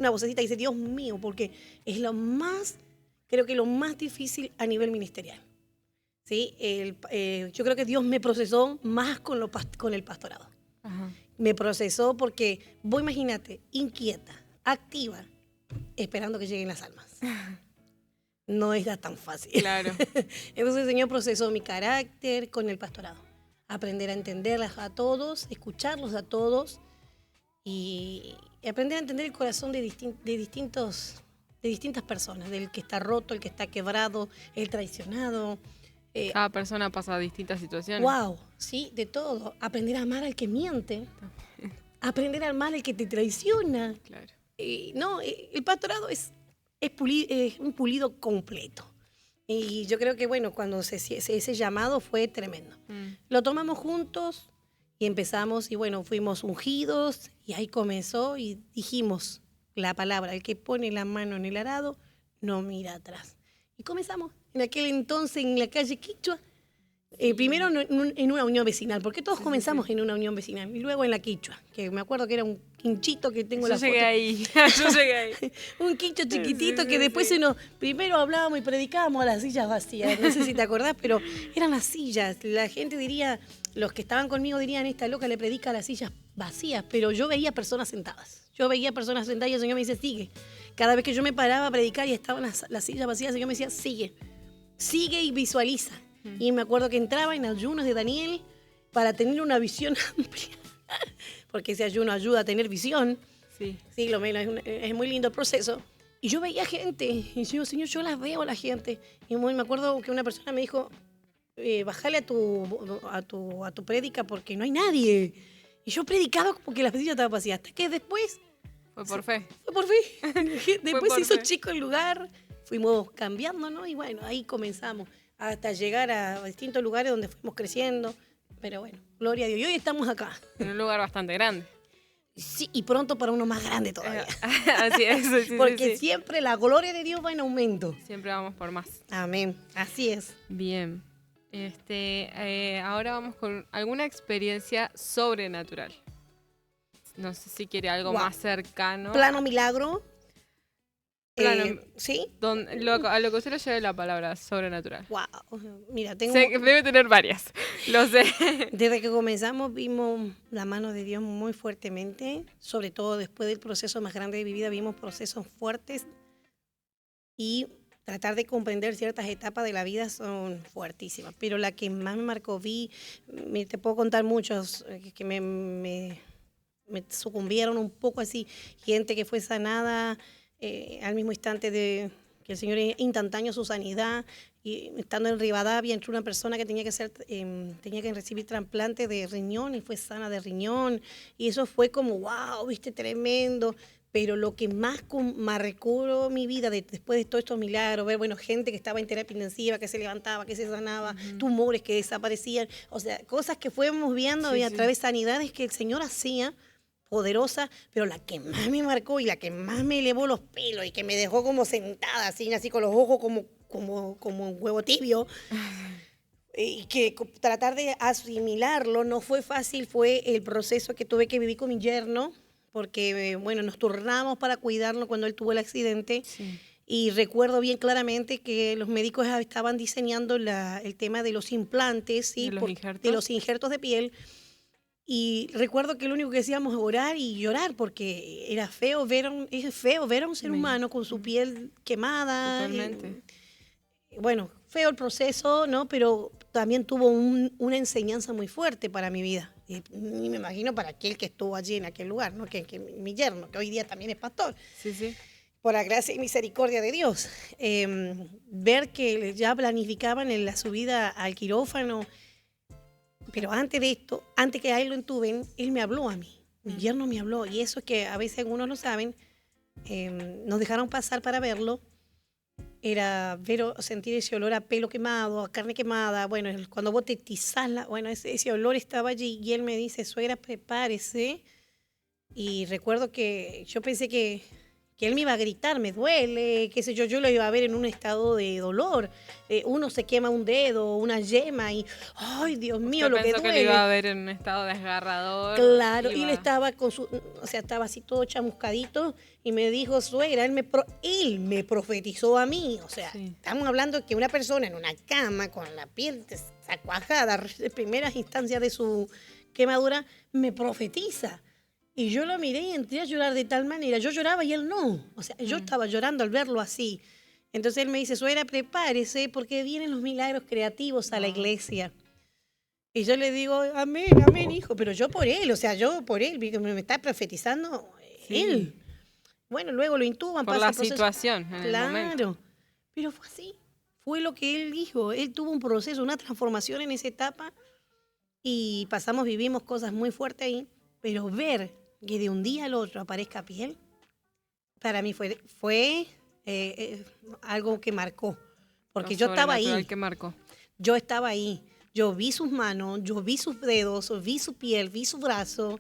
vocecita que dice, Dios mío, porque es creo que lo más difícil a nivel ministerial. ¿Sí? Yo creo que Dios me procesó más con el pastorado. Ajá. Me procesó porque, vos imagínate, inquieta, activa, esperando que lleguen las almas. No es tan fácil. Claro. Entonces el Señor procesó mi carácter con el pastorado. Aprender a entenderlas a todos, escucharlos a todos y aprender a entender el corazón de distintas personas, del que está roto, el que está quebrado, el traicionado. Cada persona pasa distintas situaciones. Wow, sí, de todo. Aprender a amar al que miente. Aprender a amar al que te traiciona. Claro. El pastorado es un pulido completo. Y yo creo que, bueno, cuando ese llamado fue tremendo. Lo tomamos juntos y empezamos, y bueno, fuimos ungidos, y ahí comenzó, y dijimos la palabra, el que pone la mano en el arado, no mira atrás. Y comenzamos. En aquel entonces, en la calle Quichua, Primero en una unión vecinal, porque todos Sí, sí, comenzamos sí. en una unión vecinal, y luego en la Quichua, que me acuerdo que era un quinchito que tengo Yo la llegué foto. ahí, yo llegué ahí. Un quincho Sí, chiquitito que sí, después sí. primero hablábamos y predicábamos a las sillas vacías, no sé si te acordás, pero eran las sillas. La gente diría, los que estaban conmigo dirían, esta loca le predica a las sillas vacías, pero yo veía personas sentadas. Yo veía personas sentadas y el Señor me dice, sigue. Cada vez que yo me paraba a predicar y estaban las sillas vacías, el Señor me decía, sigue. Sigue y visualiza. Y me acuerdo que entraba en ayunos de Daniel para tener una visión amplia, porque ese ayuno ayuda a tener visión. Sí. Sí, lo menos, es muy lindo el proceso. Y yo veía gente, y yo, Señor, yo las veo a la gente. Y me acuerdo que una persona me dijo, bájale a tu prédica porque no hay nadie. Y yo predicaba como que la sillas estaba vacía, hasta que después... Fue por fe. Fue por fin. Después por se hizo fe. chico el lugar, fuimos cambiando, ¿no? Y bueno, ahí comenzamos hasta llegar a distintos lugares donde fuimos creciendo. Pero bueno, gloria a Dios. Y hoy estamos acá. En un lugar bastante grande. Sí, y pronto para uno más grande todavía. Así es. Sí, Porque sí. siempre la gloria de Dios va en aumento. Siempre vamos por más. Amén. Así es. Bien. Ahora vamos con alguna experiencia sobrenatural. No sé si quiere algo Wow. más cercano. Plano milagro. Plano- ¿Sí? A lo que usted le lleve la palabra sobrenatural. Wow. Mira, tengo... Sé que debe tener varias. Lo sé. Desde que comenzamos vimos la mano de Dios muy fuertemente, sobre todo después del proceso más grande de mi vida, vimos procesos fuertes y tratar de comprender ciertas etapas de la vida son fuertísimas, pero la que más me marcó, te puedo contar muchos que me sucumbieron un poco así, gente que fue sanada al mismo instante de que el Señor instantáneo su sanidad. Y estando en Rivadavia, entró una persona que tenía que recibir trasplante de riñón y fue sana de riñón. Y eso fue como, wow, viste, tremendo. Pero lo que más marcó mi vida después de todos estos milagros, ver, bueno, gente que estaba en terapia intensiva, que se levantaba, que se sanaba, tumores que desaparecían, o sea, cosas que fuimos viendo Sí, y a sí. través de sanidades que el Señor hacía, poderosa, pero la que más me marcó y la que más me elevó los pelos y que me dejó como sentada, así con los ojos como un huevo tibio, y que tratar de asimilarlo no fue fácil, fue el proceso que tuve que vivir con mi yerno, porque, bueno, nos turnamos para cuidarlo cuando él tuvo el accidente. Sí. Y recuerdo bien claramente que los médicos estaban diseñando el tema de los implantes, ¿sí? ¿De los injertos de piel. Y recuerdo que lo único que hacíamos era orar y llorar, porque es feo ver a un ser humano con su piel quemada. Totalmente. Bueno, feo el proceso, ¿no? Pero también tuvo una enseñanza muy fuerte para mi vida. Y me imagino para aquel que estuvo allí en aquel lugar, ¿no? Que mi yerno, que hoy día también es pastor. Sí, sí. Por la gracia y misericordia de Dios. Ver que ya planificaban en la subida al quirófano. Pero antes de esto, antes que a él lo entuben, él me habló a mí. Mi yerno me habló. Y eso es que a veces algunos no saben. Nos dejaron pasar para verlo. Era sentir ese olor a pelo quemado, a carne quemada. Bueno, cuando vos te tizás, bueno, ese olor estaba allí. Y él me dice, suegra, prepárese. Y recuerdo que yo pensé que él me iba a gritar, me duele, qué sé yo lo iba a ver en un estado de dolor. Uno se quema un dedo, una yema y, ay, Dios mío, Yo lo que pensó duele. que lo iba a ver en un estado desgarrador. Claro, y él estaba estaba así todo chamuscadito y me dijo, suegra, él me profetizó a mí. O sea, Sí. estamos hablando que una persona en una cama con la piel sacuajada, de primeras instancias de su quemadura, me profetiza. Y yo lo miré y entré a llorar de tal manera. Yo lloraba y él no. O sea, yo estaba llorando al verlo así. Entonces él me dice, suegra, prepárese porque vienen los milagros creativos a la iglesia. Y yo le digo, amén, amén, hijo. Pero yo por él, me está profetizando Sí. él. Bueno, luego lo intuban. Por pasa la el proceso. situación en el momento. Claro. Pero fue así. Fue lo que él dijo. Él tuvo un proceso, una transformación en esa etapa. Y vivimos cosas muy fuertes ahí. Pero ver que de un día al otro aparezca piel, para mí fue algo que marcó. Porque Lo yo estaba sobrenatural ahí. que marcó. Yo estaba ahí. Yo vi sus manos, yo vi sus dedos, vi su piel, vi su brazo,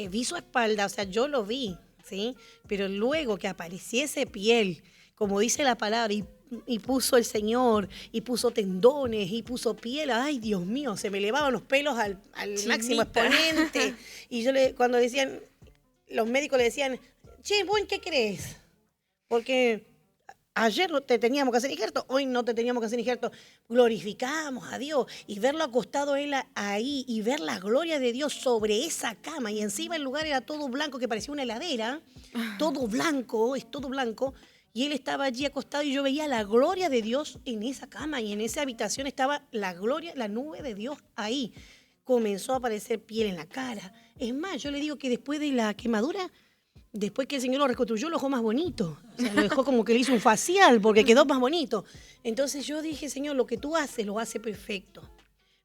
vi su espalda. O sea, yo lo vi, ¿sí? Pero luego que apareciese piel, como dice la palabra, y y puso el Señor, y puso tendones, y puso piel. Ay, Dios mío, se me elevaban los pelos al máximo exponente. Y cuando decían, los médicos le decían, che, ¿vos en qué crees? Porque ayer te teníamos que hacer injerto, hoy no te teníamos que hacer injerto. Glorificábamos a Dios y verlo acostado él ahí y ver la gloria de Dios sobre esa cama. Y encima el lugar era todo blanco, que parecía una heladera. Todo blanco, es todo blanco. Y él estaba allí acostado y yo veía la gloria de Dios en esa cama. Y en esa habitación estaba la gloria, la nube de Dios ahí. Comenzó a aparecer piel en la cara. Es más, yo le digo que después de la quemadura, después que el Señor lo reconstruyó, lo dejó más bonito. O sea, lo dejó como que le hizo un facial porque quedó más bonito. Entonces yo dije, Señor, lo que tú haces, lo hace perfecto.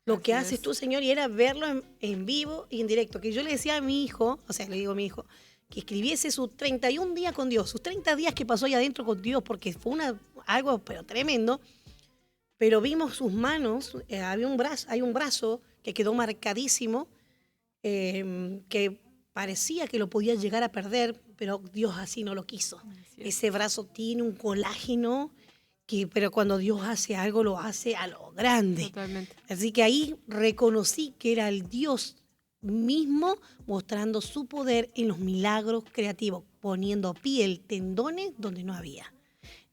Lo que haces tú, Señor, y era verlo en vivo y en directo. Que yo le decía a mi hijo, o sea, le digo a mi hijo, que escribiese sus 31 días con Dios, sus 30 días que pasó ahí adentro con Dios, porque fue algo pero tremendo. Pero vimos sus manos, hay un brazo que quedó marcadísimo, que parecía que lo podía llegar a perder, pero Dios así no lo quiso. Ese brazo tiene un colágeno, pero cuando Dios hace algo, lo hace a lo grande. Totalmente. Así que ahí reconocí que era el Dios mismo mostrando su poder en los milagros creativos, poniendo piel, tendones donde no había.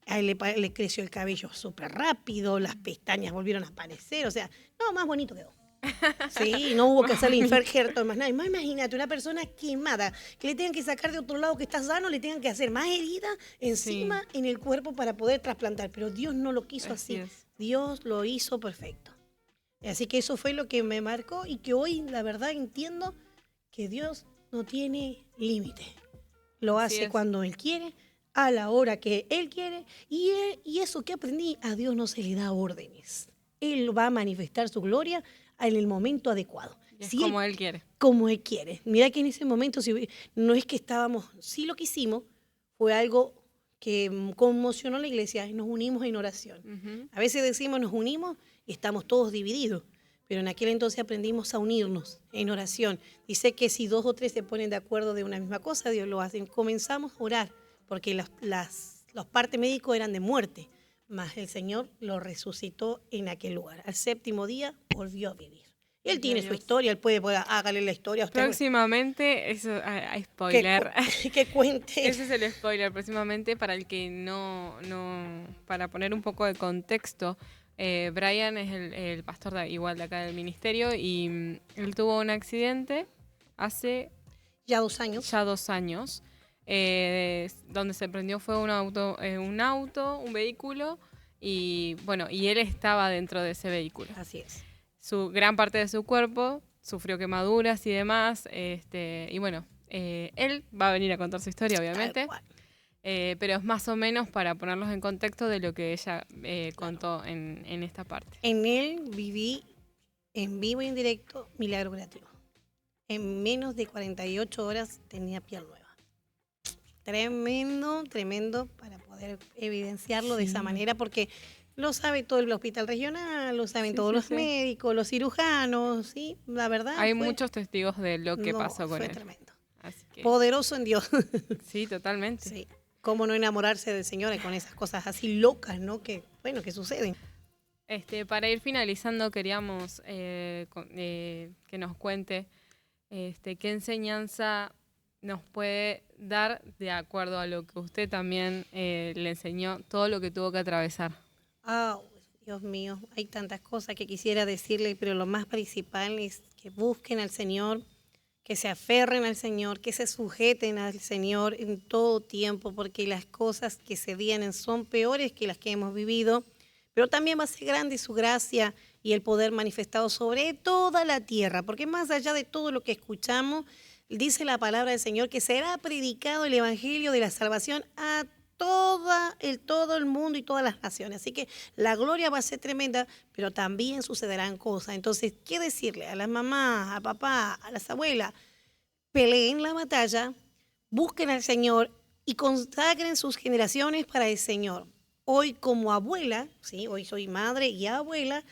A él le creció el cabello súper rápido, las pestañas volvieron a aparecer, o sea, no, más bonito quedó. Sí, no hubo que hacerle injerto más nada. Más imagínate, una persona quemada, que le tengan que sacar de otro lado que está sano, le tengan que hacer más herida encima en el cuerpo para poder trasplantar. Pero Dios no lo quiso así. Dios lo hizo perfecto. Así que eso fue lo que me marcó y que hoy, la verdad, entiendo que Dios no tiene límite. Lo hace cuando Él quiere, a la hora que Él quiere. Y eso que aprendí, a Dios no se le da órdenes. Él va a manifestar su gloria en el momento adecuado. Es como Él quiere. Como Él quiere. Mira que en ese momento, no es que estábamos, sí lo que hicimos, fue algo que conmocionó a la iglesia y nos unimos en oración. A veces decimos nos unimos y estamos todos divididos, pero en aquel entonces aprendimos a unirnos en oración. Dice que si 2 o 3 se ponen de acuerdo de una misma cosa, Dios lo hace. Comenzamos a orar, porque los partes médicos eran de muerte, mas el Señor lo resucitó en aquel lugar. Al 7º día volvió a vivir. Él tiene su historia, él puede hágale la historia a usted. Próximamente, eso, spoiler. Que cuente. Ese es el spoiler. Próximamente, para el que no, para poner un poco de contexto, Brian es el pastor igual de acá del ministerio y él tuvo un accidente hace ya 2 años. Donde se prendió fue un vehículo y bueno, y él estaba dentro de ese vehículo. Así es. Gran parte de su cuerpo sufrió quemaduras y demás, y bueno, él va a venir a contar su historia, obviamente, pero es más o menos para ponerlos en contexto de lo que ella contó en esta parte. En él viví en vivo y en directo milagro creativo. En menos de 48 horas tenía piel nueva. Tremendo para poder evidenciarlo de esa manera, porque lo sabe todo el hospital regional, lo saben todos los médicos, los cirujanos, ¿sí? La verdad. Hay muchos testigos de lo que pasó con él. Fue tremendo. Así que... Poderoso en Dios. Sí, totalmente. Sí. Cómo no enamorarse del Señor con esas cosas así locas, ¿no? Que suceden. Para ir finalizando, queríamos que nos cuente qué enseñanza nos puede dar de acuerdo a lo que usted también le enseñó, todo lo que tuvo que atravesar. Dios mío, hay tantas cosas que quisiera decirle, pero lo más principal es que busquen al Señor, que se aferren al Señor, que se sujeten al Señor en todo tiempo, porque las cosas que se vienen son peores que las que hemos vivido, pero también va a ser grande su gracia y el poder manifestado sobre toda la tierra, porque más allá de todo lo que escuchamos, dice la palabra del Señor que será predicado el evangelio de la salvación a todo el mundo y todas las naciones. Así que la gloria va a ser tremenda, pero también sucederán cosas. Entonces, ¿qué decirle a las mamás, a papá, a las abuelas? Peleen la batalla, busquen al Señor y consagren sus generaciones para el Señor. Hoy como abuela, ¿sí? Hoy soy madre y abuela,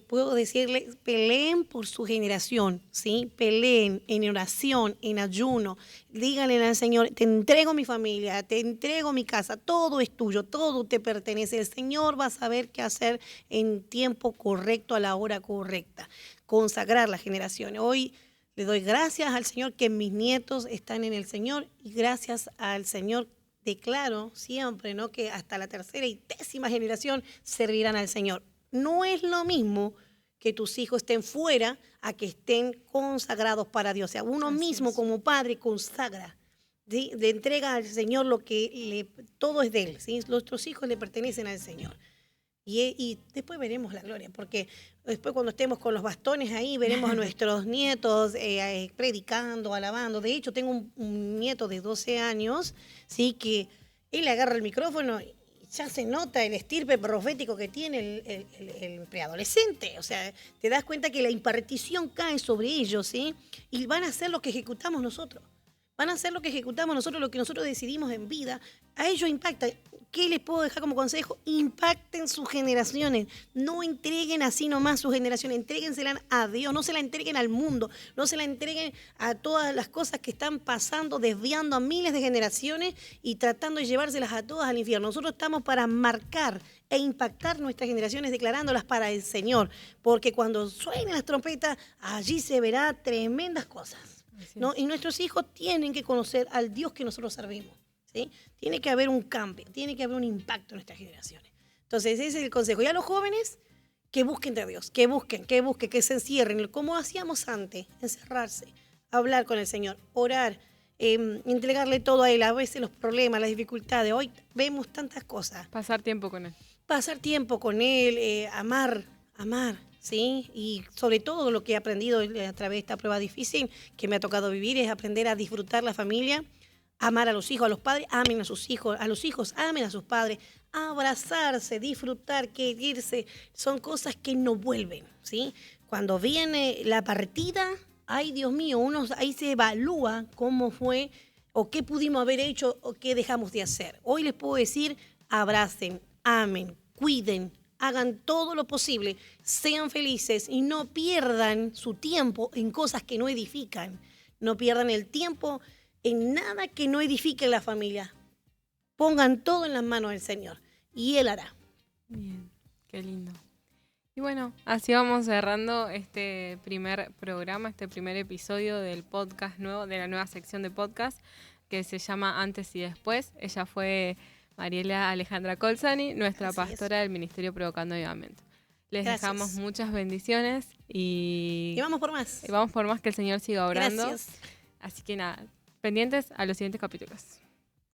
puedo decirles, peleen por su generación, ¿sí? Peleen en oración, en ayuno. Díganle al Señor, te entrego mi familia, te entrego mi casa, todo es tuyo, todo te pertenece. El Señor va a saber qué hacer en tiempo correcto, a la hora correcta. Consagrar las generaciones. Hoy le doy gracias al Señor que mis nietos están en el Señor y gracias al Señor declaro siempre, ¿no?, que hasta la tercera y 10ª generación servirán al Señor. No es lo mismo que tus hijos estén fuera a que estén consagrados para Dios. O sea, uno mismo como padre consagra, ¿sí? Le entrega al Señor lo que todo es de Él, ¿sí? Nuestros hijos le pertenecen al Señor. Y después veremos la gloria, porque después cuando estemos con los bastones ahí, veremos a nuestros nietos predicando, alabando. De hecho, tengo un nieto de 12 años, ¿sí?, que él agarra el micrófono y ya se nota el estirpe profético que tiene el preadolescente. O sea, te das cuenta que la impartición cae sobre ellos, ¿sí? Y van a hacer lo que ejecutamos nosotros. Van a hacer lo que ejecutamos nosotros, lo que nosotros decidimos en vida. A ellos impacta. ¿Qué les puedo dejar como consejo? Impacten sus generaciones. No entreguen así nomás sus generaciones. Entréguensela a Dios. No se la entreguen al mundo. No se la entreguen a todas las cosas que están pasando, desviando a miles de generaciones y tratando de llevárselas a todas al infierno. Nosotros estamos para marcar e impactar nuestras generaciones declarándolas para el Señor. Porque cuando suenen las trompetas, allí se verá tremendas cosas, ¿no? Y nuestros hijos tienen que conocer al Dios que nosotros servimos, ¿sí? Tiene que haber un cambio, tiene que haber un impacto en nuestras generaciones. Entonces, ese es el consejo. Y a los jóvenes, que busquen de Dios, que busquen, que se encierren, como hacíamos antes, encerrarse, hablar con el Señor, orar, entregarle todo a Él. A veces los problemas, las dificultades, hoy vemos tantas cosas. Pasar tiempo con Él. Pasar tiempo con Él, amar, ¿sí? Y sobre todo lo que he aprendido a través de esta prueba difícil que me ha tocado vivir es aprender a disfrutar la familia, amar a los hijos, a los padres, amen a sus hijos, a los hijos, amen a sus padres, abrazarse, disfrutar, quererse, son cosas que no vuelven, ¿sí? Cuando viene la partida, ay Dios mío, uno ahí se evalúa cómo fue o qué pudimos haber hecho o qué dejamos de hacer. Hoy les puedo decir, abracen, amen, cuiden, hagan todo lo posible, sean felices y no pierdan su tiempo en cosas que no edifican. No pierdan el tiempo en nada que no edifique la familia. Pongan todo en las manos del Señor y Él hará. Bien, qué lindo. Y bueno, así vamos cerrando este primer programa, este primer episodio del podcast nuevo, de la nueva sección de podcast que se llama Antes y Después. Ella fue Mariela Alejandra Colzani, nuestra pastora del Ministerio Provocando Avivamiento. Les dejamos muchas bendiciones y vamos por más. Y vamos por más, que el Señor siga obrando. Gracias. Así que nada, pendientes a los siguientes capítulos.